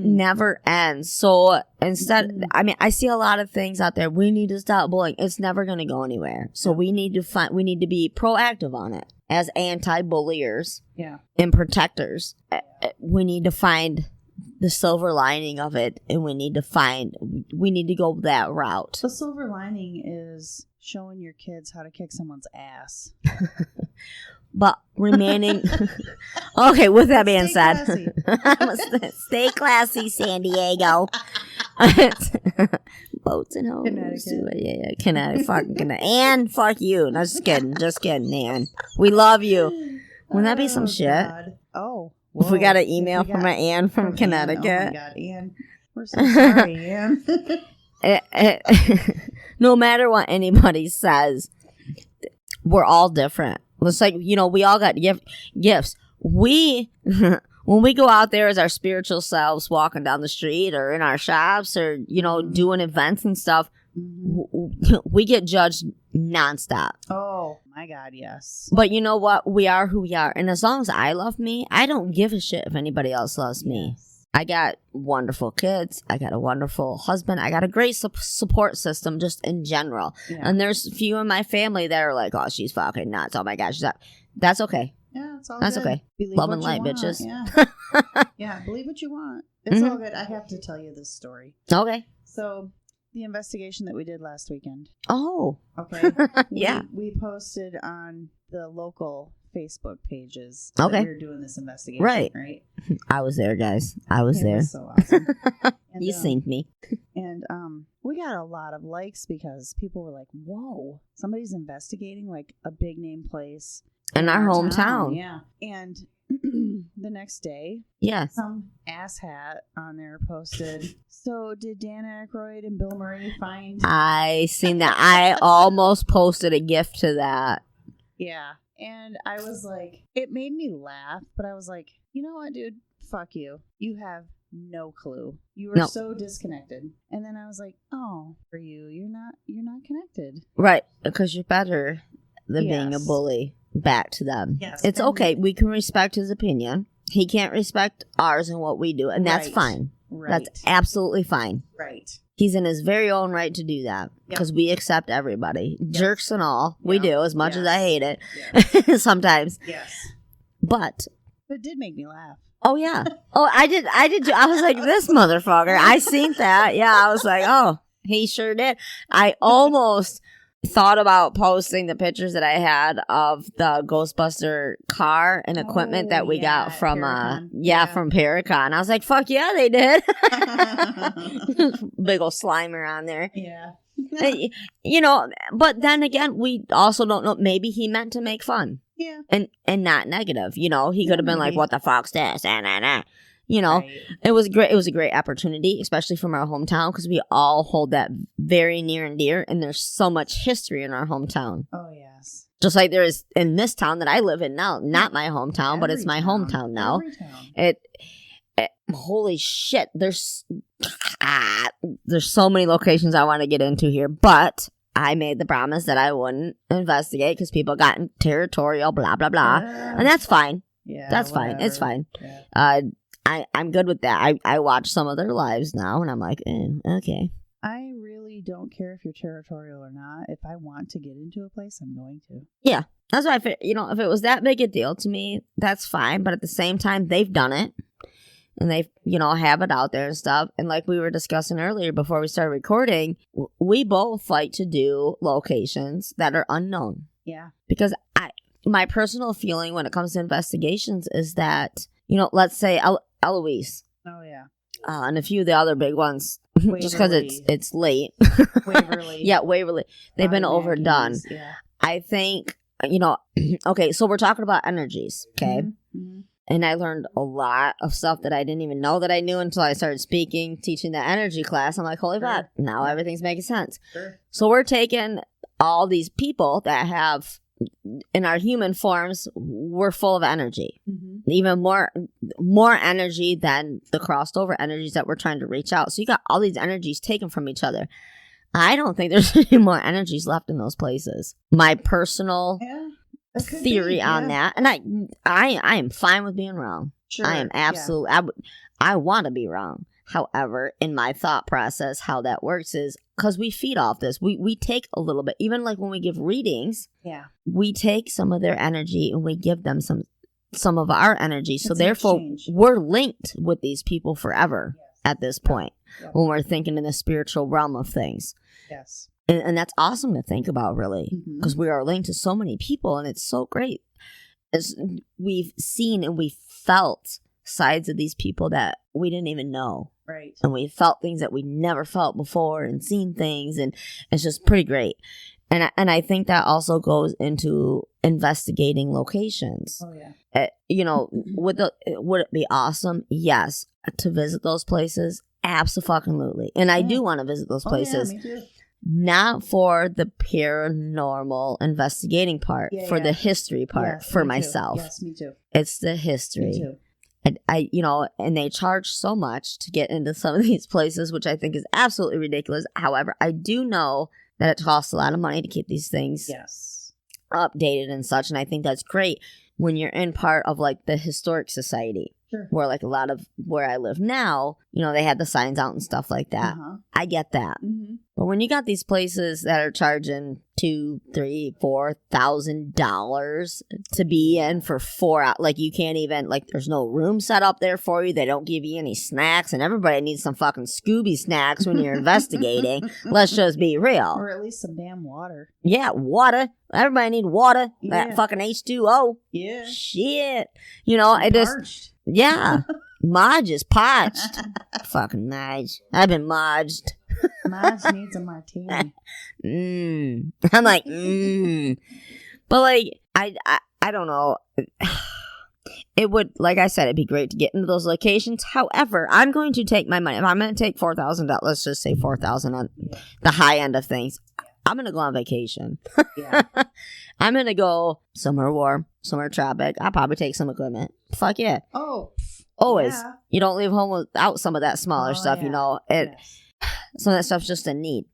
never ends. So instead, I mean, I see a lot of things out there. We need to stop bullying. It's never going to go anywhere. So we need to be proactive on it as anti-bulliers and protectors. We need to find the silver lining of it, and we need to go that route. The silver lining is showing your kids how to kick someone's ass. But remaining... Okay, with that being said... Stay classy, San Diego. Boats and homes. Connecticut. Yeah, Connecticut. Fucking Connecticut. And fuck you. No, just kidding, Ann. We love you. Wouldn't that be some shit? God. Oh. Whoa. If we got an email from an Ann from Connecticut. Ann. Oh my God, Ann. We're so sorry, Ann. No matter what anybody says, we're all different. It's like, we all got gifts. When we go out there as our spiritual selves walking down the street or in our shops or, doing events and stuff, we get judged nonstop. Oh, my God, yes. But you know what? We are who we are. And as long as I love me, I don't give a shit if anybody else loves me. Yes. I got wonderful kids. I got a wonderful husband. I got a great support system just in general. Yeah. And there's a few in my family that are like, oh, she's fucking nuts. Oh, my gosh. That's okay. Yeah, it's all That's good. Okay. Believe love and light, bitches. Yeah. Yeah, believe what you want. It's all good. I have to tell you this story. Okay. So, the investigation that we did last weekend. Oh. Okay. Yeah. We posted on the local Facebook pages. Okay. That we were doing this investigation. Right. I was there, guys. I was there. It was so awesome. And, you synced me. And we got a lot of likes because people were like, whoa, somebody's investigating like a big name place. In our hometown. Yeah. And the next day, some asshat on there posted, so did Dan Aykroyd and Bill Murray find... I seen that. I almost posted a gift to that. Yeah. And I was like, it made me laugh, but I was like, you know what, dude? Fuck you. You have no clue. You were so disconnected. And then I was like, oh, for you, you're not connected. Right. Because you're better than being a bully back to them. Yes. It's okay. We can respect his opinion. He can't respect ours and what we do, and that's fine. Right. That's absolutely fine. Right. He's in his very own right to do that because we accept everybody. Jerks and all. We do, as much as I hate it sometimes. Yes. But it did make me laugh. Oh, yeah. Oh, I did. I was like, this motherfucker. I seen that. Yeah, I was like, oh, he sure did. I almost thought about posting the pictures that I had of the Ghostbuster car and equipment that we got from from Paracon. I was like, fuck yeah, they did. Big old Slimer on there. Yeah. But then again, we also don't know. Maybe he meant to make fun. Yeah. And not negative. He could have been like, what the fuck's this? Right. It was great. It was a great opportunity, especially from our hometown, because we all hold that very near and dear, and there's so much history in our hometown. Oh, yes. Just like there is in this town that I live in now, not my hometown, but it's my hometown now. It holy shit, there's so many locations I want to get into here, but I made the promise that I wouldn't investigate because people got territorial, blah blah blah, and that's fine. Yeah, that's fine. It's fine. Yeah. I'm good with that. I watch some of their lives now, and I'm like, okay. I really don't care if you're territorial or not. If I want to get into a place, I'm going to. Yeah, that's why if it was that big a deal to me, that's fine. But at the same time, they've done it, and they have it out there and stuff. And like we were discussing earlier before we started recording, we both like to do locations that are unknown. Yeah, because my personal feeling when it comes to investigations is that let's say Eloise. Oh yeah. And a few of the other big ones, Waverly. Just because it's late. Waverly. Yeah, Waverly. They've been overdone. Yeah. I think, okay, so we're talking about energies, okay? Mm-hmm. And I learned a lot of stuff that I didn't even know that I knew until I started teaching the energy class. I'm like, holy fuck, now everything's making sense. Sure. So we're taking all these people that have, in our human forms, we're full of energy. Mm-hmm. Even more energy than the crossed over energies that we're trying to reach out. So you got all these energies taken from each other. I don't think there's any more energies left in those places. My personal theory on that, and I am fine with being wrong. Sure, I am absolutely. I want to be wrong. However, in my thought process, how that works is because we feed off this. We take a little bit, even like when we give readings. Yeah, we take some of their energy and we give them some of our energy. So therefore, we're linked with these people forever at this point when we're thinking in the spiritual realm of things. Yes, and that's awesome to think about, really, because we are linked to so many people, and it's so great. We've seen and we felt sides of these people that we didn't even know. Right. And we felt things that we never felt before and seen things, and it's just pretty great. And I think that also goes into investigating locations. Oh yeah. Would it be awesome? Yes, to visit those places. Absolutely. And I do want to visit those places. Yeah, me too. Not for the paranormal investigating part, for the history part, for myself. Too. Yes, me too. It's the history. Me too. And they charge so much to get into some of these places, which I think is absolutely ridiculous. However, I do know that it costs a lot of money to keep these things updated and such. And I think that's great when you're in part of like the historic society. Sure. Where like a lot of where I live now, they had the signs out and stuff like that. Uh-huh. I get that. Mm-hmm. But when you got these places that are charging $2,000, $3,000, $4,000 to be in for 4 hours, like you can't even, like there's no room set up there for you. They don't give you any snacks, and everybody needs some fucking Scooby snacks when you're investigating. Let's just be real. Or at least some damn water. Yeah, water. Everybody need water. Yeah. That fucking H2O. Yeah. Shit. It just... Yeah. Marge is parched. Fucking Marge. I've been marged. Marge needs a martini. I'm like, But like, I don't know. It would, like I said, it'd be great to get into those locations. However, I'm going to take my money. If I'm going to take $4,000, let's just say $4,000 on the high end of things. I'm going to go on vacation. Yeah. I'm going to go somewhere warm, somewhere tropic. I'll probably take some equipment. Fuck yeah. Oh. Always. Yeah. You don't leave home without some of that smaller stuff, Some of that stuff's just a need.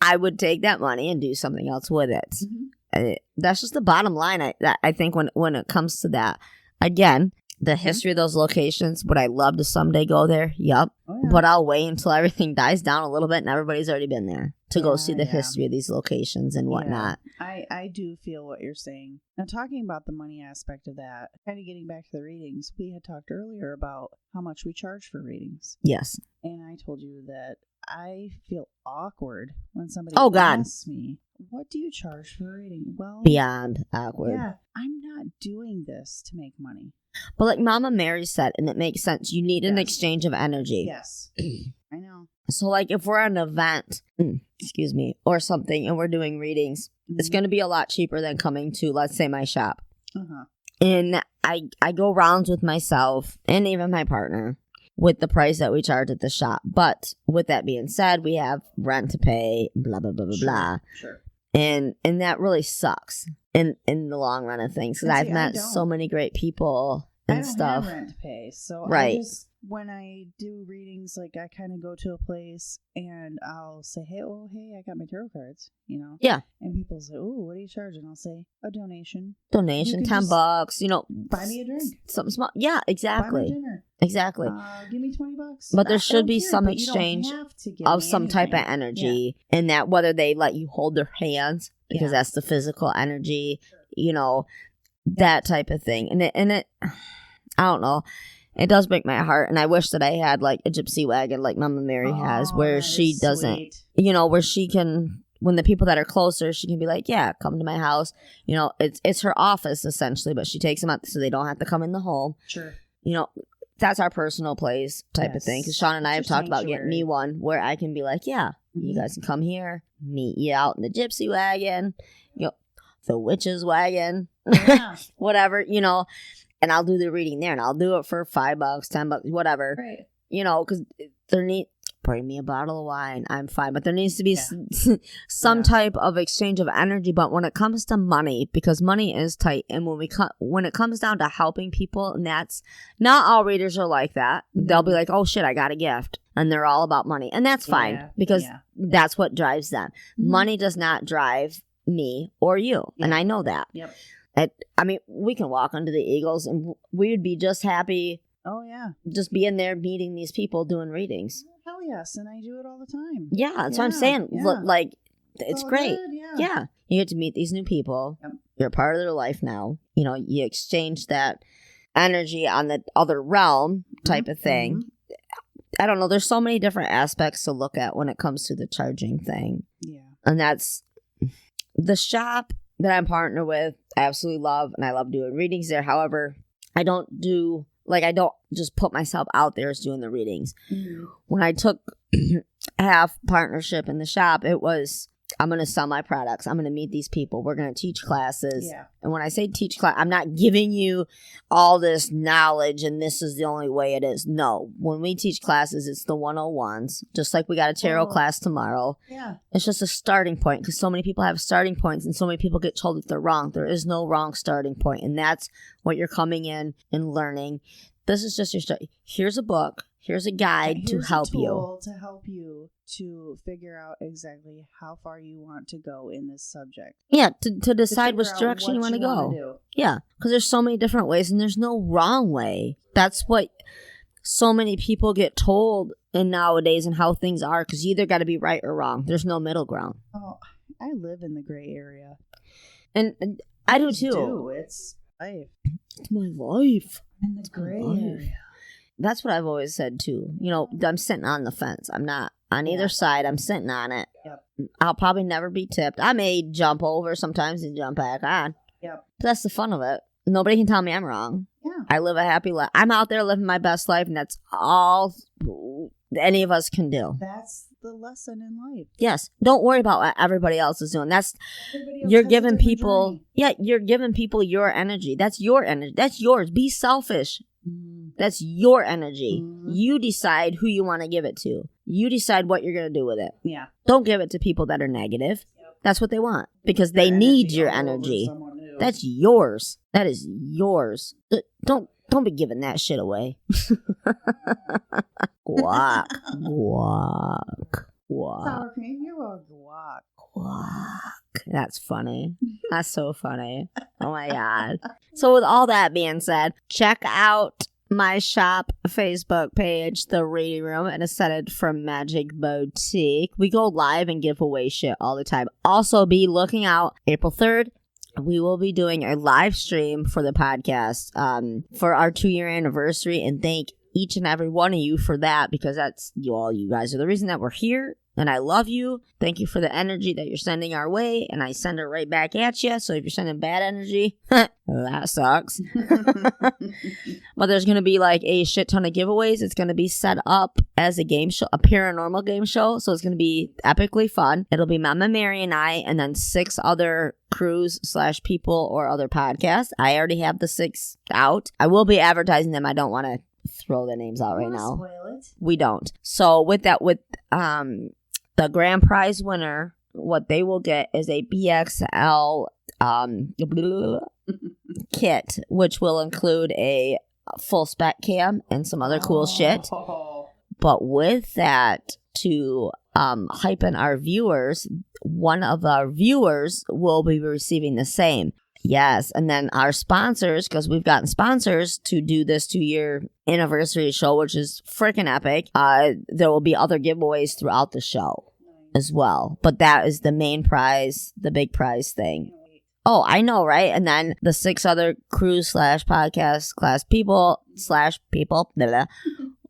I would take that money and do something else with it. Mm-hmm. That's just the bottom line. I think when it comes to that. Again, the history of those locations, would I love to someday go there? Yup. Oh, yeah. But I'll wait until everything dies down a little bit and everybody's already been there to go see the history of these locations and whatnot. I do feel what you're saying. Now, talking about the money aspect of that, kind of getting back to the readings, we had talked earlier about how much we charge for readings. Yes. And I told you that I feel awkward when somebody asks me, what do you charge for a reading? Well, beyond awkward. Yeah, I'm not doing this to make money. But like Mama Mary said, and it makes sense, you need an exchange of energy. Yes. I know. So like if we're at an event, or something, and we're doing readings, it's going to be a lot cheaper than coming to, let's say, my shop. Uh-huh. And I go rounds with myself and even my partner with the price that we charge at the shop. But with that being said, we have rent to pay, blah, blah, blah, blah, blah. Sure. And that really sucks in the long run of things, because I've met so many great people and stuff. I don't have rent to pay, so right. I just, when I do readings, like I kind of go to a place and I'll say, hey, I got my tarot cards, you know? Yeah. And people say, oh, what are you charging? I'll say, a donation. Donation, $10, you know. Buy me a drink. Something small. Yeah, exactly. Buy me dinner. Exactly. Give me $20. But there should be some exchange of some type of energy in that, whether they let you hold their hands, because that's the physical energy, you know, that type of thing. And it, I don't know. It does break my heart, and I wish that I had like a gypsy wagon like Mama Mary has, where she doesn't, you know, where she can, when the people that are closer, she can be like, yeah, come to my house. You know, it's her office essentially, but she takes them out so they don't have to come in the home. Sure. You know, that's our personal place type of thing. Because Sean and I have talked about getting me one where I can be like, yeah, you guys can come here, meet you out in the gypsy wagon, you know, the witch's wagon, whatever, you know. And I'll do the reading there, and I'll do it for $5, $10, whatever. Right. You know, because bring me a bottle of wine. I'm fine. But there needs to be some type of exchange of energy. But when it comes to money, because money is tight, and when it comes down to helping people, and that's not all readers are like that. Mm-hmm. They'll be like, oh shit, I got a gift, and they're all about money, and that's fine because that's what drives them. Mm-hmm. Money does not drive me or you, and I know that. Yep. I mean, we can walk under the Eagles and we would be just happy. Oh, yeah. Just being there, meeting these people, doing readings. Hell yes. And I do it all the time. Yeah, that's what I'm saying. Yeah. Look, like, it's great. Good, yeah. You get to meet these new people. Yep. You're part of their life now. You know, you exchange that energy on the other realm type of thing. Mm-hmm. I don't know. There's so many different aspects to look at when it comes to the charging thing. Yeah. And that's the shop that I'm partnered with. I absolutely love, and I love doing readings there. However, I don't just put myself out there as doing the readings. Mm-hmm. When I took half partnership in the shop, it was, I'm going to sell my products. I'm going to meet these people. We're going to teach classes. Yeah. And when I say teach class, I'm not giving you all this knowledge and this is the only way it is. No. When we teach classes, it's the 101s. Just like we got a tarot class tomorrow. Yeah. It's just a starting point, because so many people have starting points and so many people get told that they're wrong. There is no wrong starting point. And that's what you're coming in and learning. This is just your start. Here's a book. Here's a guide to help you. To help you to figure out exactly how far you want to go in this subject. Yeah, to decide which direction you want to go. Yeah, because there's so many different ways, and there's no wrong way. That's what so many people get told in nowadays and how things are, because you either got to be right or wrong. There's no middle ground. Oh, I live in the gray area. And I do too. It's life. It's my life. In the gray area. That's what I've always said too. You know, I'm sitting on the fence. I'm not on either side. I'm sitting on it. Yep. I'll probably never be tipped. I may jump over sometimes and jump back on. Yep. But that's the fun of it. Nobody can tell me I'm wrong. Yeah. I live a happy life. I'm out there living my best life, and that's all any of us can do. That's the lesson in life. Yes. Don't worry about what everybody else is doing. You're giving people you're giving people your energy. That's your energy. That's yours. Be selfish. Mm-hmm. That's your energy. Mm-hmm. You decide who you want to give it to. You decide what you're going to do with it. Yeah. Don't give it to people that are negative. Yep. That's what they want, because they need your energy. That's yours. That is yours. Don't be giving that shit away. Guac. Guac. Guac. Sour cream, you're a guac. Guac. That's funny. That's so funny. Oh my God. So with all that being said, check out my shop Facebook page, The Reading Room, and Ascended from Magic Boutique. We go live and give away shit all the time. Also, be looking out April 3rd. We will be doing a live stream for the podcast for our 2-year anniversary, and thank each and every one of you for that, because that's you guys are the reason that we're here, and I love you. Thank you for the energy that you're sending our way, and I send it right back at you. So if you're sending bad energy, that sucks. But there's going to be like a shit ton of giveaways. It's going to be set up as a game show, a paranormal game show. So it's going to be epically fun. It'll be Mama Mary and I, and then 6 other crews / people or other podcasts. I already have the 6 out. I will be advertising them. I don't want to throw their names out right now. Spoil it. We don't. So with that, the grand prize winner what they will get is a PXL kit, which will include a full spec cam and some other cool shit. But with that, to hype in our viewers, one of our viewers will be receiving the same. Yes, and then our sponsors, because we've gotten sponsors to do this 2-year anniversary show, which is freaking epic. There will be other giveaways throughout the show as well. But that is the main prize, the big prize thing. Oh, I know, right? And then the 6 other crew/podcast class people blah, blah,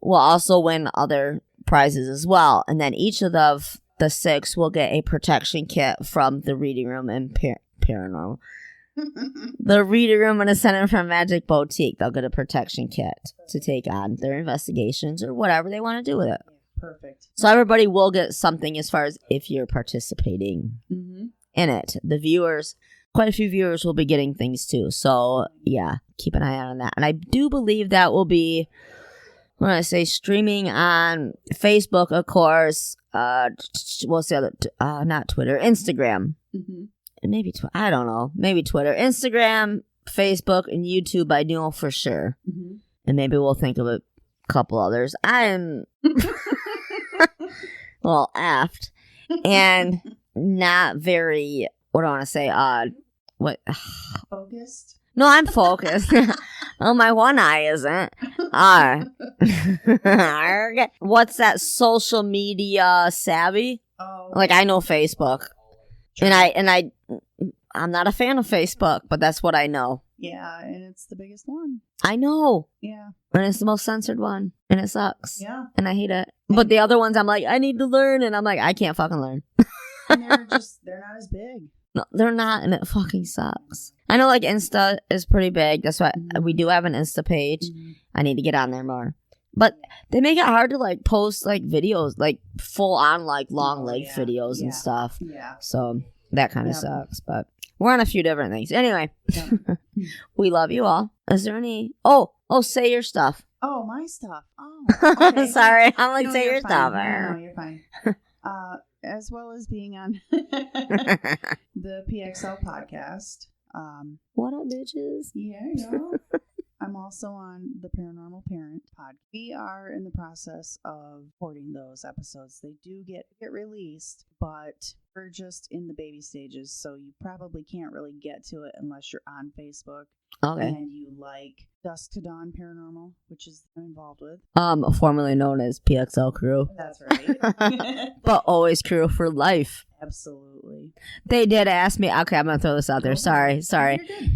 will also win other prizes as well. And then each of the 6 will get a protection kit from the Reading Room and Paranormal. The Reading Room and a Center for Magic Boutique. They'll get a protection kit to take on their investigations or whatever they want to do with it. Perfect. So everybody will get something as far as if you're participating in it. The viewers, quite a few viewers will be getting things too. So yeah, keep an eye out on that. And I do believe that will be, when I say streaming on Facebook, of course, what's the other, not Twitter, Instagram. Maybe I don't know. Maybe Twitter, Instagram, Facebook, and YouTube. I know for sure. And maybe we'll think of a couple others. I am well aft and not very. What do I want to say? What? Focused. No, I'm focused. Oh, my one eye isn't. What's that? Social media savvy? Oh. Like I know Facebook. True. And I'm not a fan of Facebook, but that's what I know. Yeah, and it's the biggest one. I know. Yeah. And it's the most censored one. And it sucks. Yeah. And I hate it. But the other ones, I'm like, I need to learn. And I'm like, I can't fucking learn. And they're not as big. No, they're not. And it fucking sucks. I know like Insta is pretty big. That's why we do have an Insta page. I need to get on there more. But they make it hard to like post like videos, like full on like long leg videos and stuff. Yeah. So that kind of sucks. But we're on a few different things. Anyway, we love you all. Is there any? Oh, say your stuff. Oh, my stuff. Oh, okay. Sorry. I'm like, say your fine. stuff. No, you're fine. As well as being on the PXL podcast. What up, bitches? Yeah, yo. I'm also on the Paranormal Parent Podcast. We are in the process of recording those episodes. They do get released, but we're just in the baby stages, so you probably can't really get to it unless you're on Facebook. Okay. And you like Dusk to Dawn Paranormal, which is I'm involved with. Formerly known as PXL Crew. That's right. But always Crew for life. Absolutely. They did ask me. Okay, I'm gonna throw this out there. Sorry. You're good.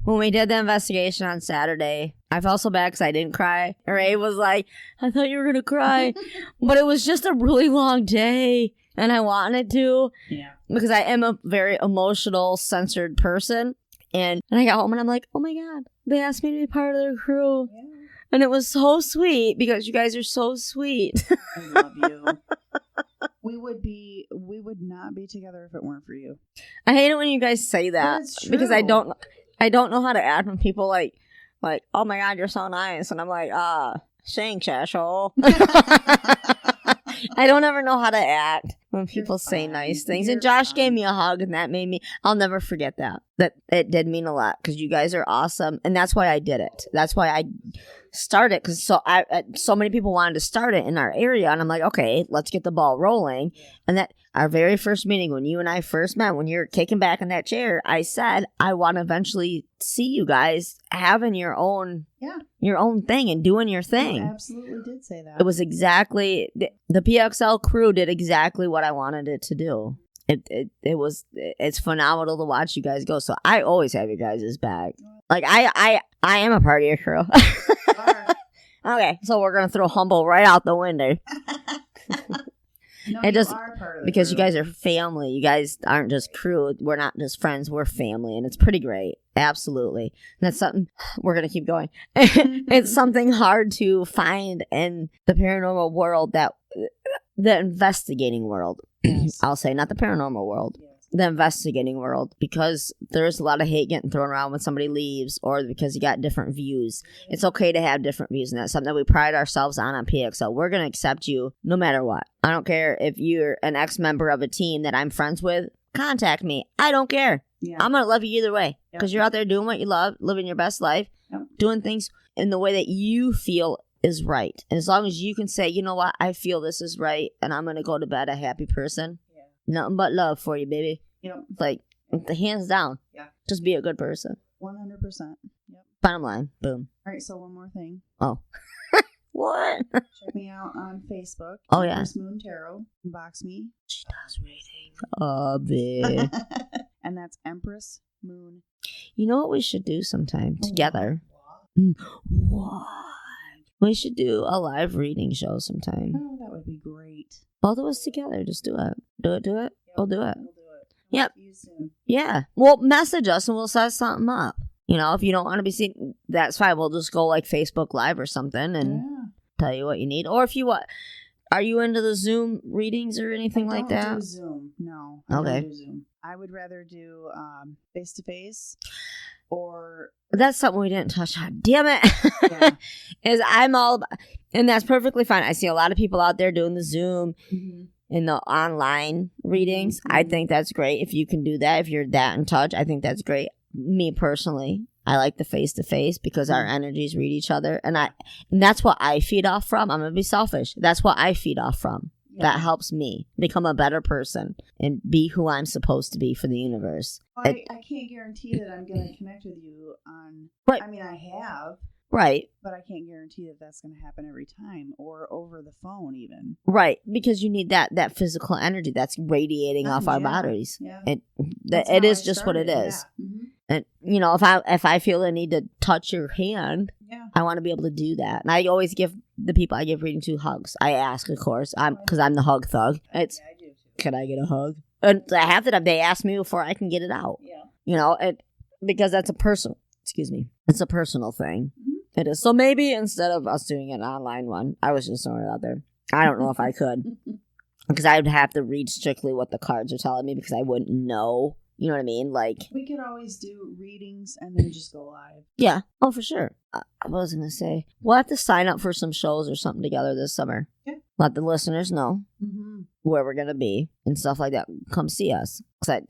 When we did the investigation on Saturday, I felt so bad because I didn't cry. Ray was like, I thought you were going to cry. But it was just a really long day, and I wanted to. Yeah. Because I am a very emotional, censored person. And I got home, and I'm like, oh, my God. They asked me to be part of their crew. Yeah. And it was so sweet because you guys are so sweet. I love you. We would not be together if it weren't for you. I hate it when you guys say that. Because I don't know how to act when people like, oh my God, you're so nice. And I'm like, thanks, asshole. I don't ever know how to act when people say nice things. And Josh gave me a hug, and that made me, I'll never forget that. That it did mean a lot because you guys are awesome. And that's why I did it. That's why I started, because so many people wanted to start it in our area. And I'm like, okay, let's get the ball rolling. And that our very first meeting, when you and I first met, when you were kicking back in that chair, I said, I want to eventually see you guys having your own thing and doing your thing. You absolutely did say that. It was exactly, the PXL crew did exactly what I wanted it to do. It's phenomenal to watch you guys go. So I always have you guys' back. Like I am a part of your crew. Okay, so we're gonna throw humble right out the window. No, you are part of the because crew. You guys are family. You guys aren't just crew. We're not just friends. We're family, and it's pretty great. Absolutely. And that's something we're going to keep going. It's something hard to find in the paranormal world, that the investigating world. Yes. I'll say, not the paranormal world. Yes. the investigating world, because there's a lot of hate getting thrown around when somebody leaves or because you got different views. It's okay to have different views, and that's something that we pride ourselves on PXL. We're going to accept you no matter what. I don't care if you're an ex-member of a team that I'm friends with. Contact me. I don't care. Yeah. I'm going to love you either way because you're out there doing what you love, living your best life, doing things in the way that you feel is right. And as long as you can say, you know what, I feel this is right, and I'm going to go to bed a happy person. Nothing but love for you, baby. Like, the hands down. Just be a good person. 100%. Bottom line. Boom. All right, so one more thing. Oh. What? Check me out on Facebook. Oh, yeah. Empress Moon Tarot. Inbox me. She does readings. Oh, babe. And that's Empress Moon. You know what we should do sometime together? What? We should do a live reading show sometime. Oh, that would be great. Both of us together. Just do it. Do it. Yep, We'll do it. We'll do it. Yep. See you soon. Yeah. Well, message us and we'll set something up. You know, if you don't want to be seen, that's fine. We'll just go like Facebook Live or something and tell you what you need. Or if you want, are you into the Zoom readings or anything like that? I don't do Zoom. No. I don't do Zoom. I would rather do face-to-face or... That's something we didn't touch on. Damn it. Yeah. Is I'm all about, and that's perfectly fine. I see a lot of people out there doing the Zoom and the online readings. I think that's great. If you can do that, if you're that in touch, I think that's great. Me personally, I like the face-to-face because our energies read each other. And that's what I feed off from. I'm going to be selfish. That's what I feed off from. That helps me become a better person and be who I'm supposed to be for the universe. Well, I can't guarantee that I'm going to connect with you on... Right. I mean, I have. Right. But I can't guarantee that that's going to happen every time or over the phone even. Right. Because you need that physical energy that's radiating off our bodies. Yeah. It is just what it is. Yeah. Mm-hmm. And, you know, if I feel the need to touch your hand, I want to be able to do that. And I always give the people I give reading to hugs. I ask, of course, because I'm the hug thug. I do too. Can I get a hug? And half the time they ask me before I can get it out. Yeah. You know, because that's it's a personal thing. Mm-hmm. It is. So maybe instead of us doing an online one, I was just throwing it out there. I don't know if I could. Because I would have to read strictly what the cards are telling me because I wouldn't know. You know what I mean? Like, we could always do readings and then just go live. Yeah. Oh, for sure. I was going to say, we'll have to sign up for some shows or something together this summer. Yeah. Let the listeners know where we're going to be and stuff like that. Come see us. Because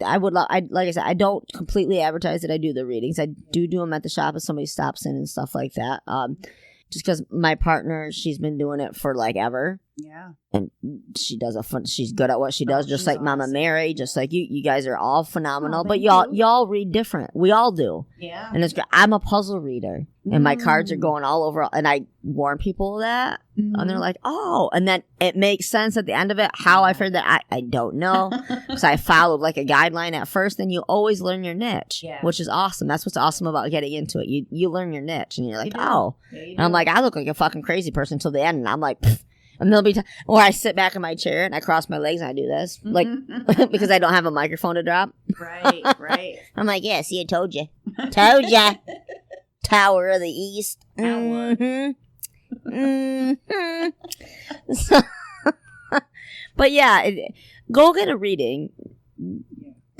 like I said, I don't completely advertise that I do the readings. I do them at the shop if somebody stops in and stuff like that. Just because my partner, she's been doing it for like ever. Yeah. And she does she's good at what she does, just like Mama Mary, just like you. You guys are all phenomenal, but y'all read different. We all do. Yeah. And it's great. I'm a puzzle reader, and my cards are going all over, and I warn people of that, and they're like, oh, and then it makes sense at the end of it. How I figured that, I don't know, because I followed like a guideline at first, and you always learn your niche, which is awesome. That's what's awesome about getting into it. You learn your niche, and you're like, oh. And I'm like, I look like a fucking crazy person till the end, and I'm like, pfft. And there'll be or I sit back in my chair and I cross my legs and I do this, like, because I don't have a microphone to drop. Right. I'm like, yeah, see, I told you. Tower of the East. So, but yeah, go get a reading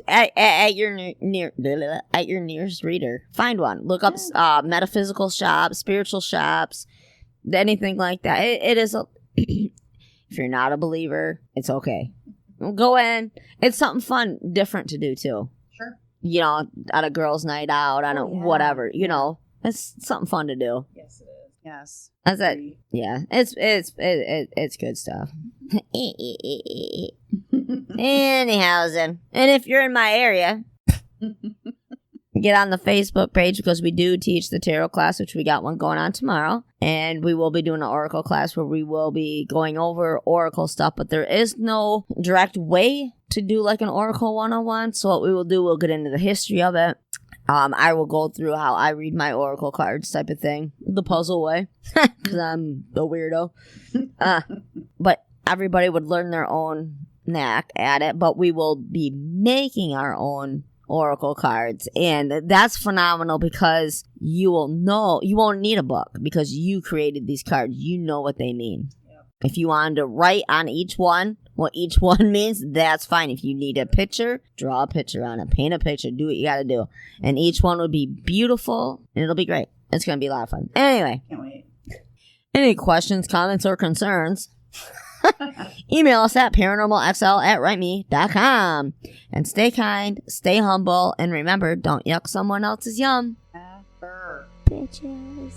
at your nearest reader. Find one. Look up metaphysical shops, spiritual shops, anything like that. It is if you're not a believer, it's okay. Go in. It's something fun, different to do too. Sure. You know, at a girls' night out, on whatever. You know, it's something fun to do. Yes, it is. Yes. That's it. Yeah, it's good stuff. Anyhow, and if you're in my area, get on the Facebook page because we do teach the tarot class, which we got one going on tomorrow. And we will be doing an oracle class where we will be going over oracle stuff, but there is no direct way to do like an oracle 101. So what we will do, we'll get into the history of it. I will go through how I read my oracle cards type of thing, the puzzle way, because I'm a weirdo. But everybody would learn their own knack at it, but we will be making our own oracle cards, and that's phenomenal because you will know, you won't need a book because you created these cards. You know what they mean. If you wanted to write on each one, what each one means, that's fine. If you need a picture, draw a picture on it, paint a picture, do what you got to do. And each one would be beautiful, and it'll be great. It's going to be a lot of fun. Anyway. Can't wait. Any questions, comments, or concerns? Email us at paranormalxl@writeme.com. And stay kind, stay humble, and remember, don't yuck someone else's yum. Ever. Bitches.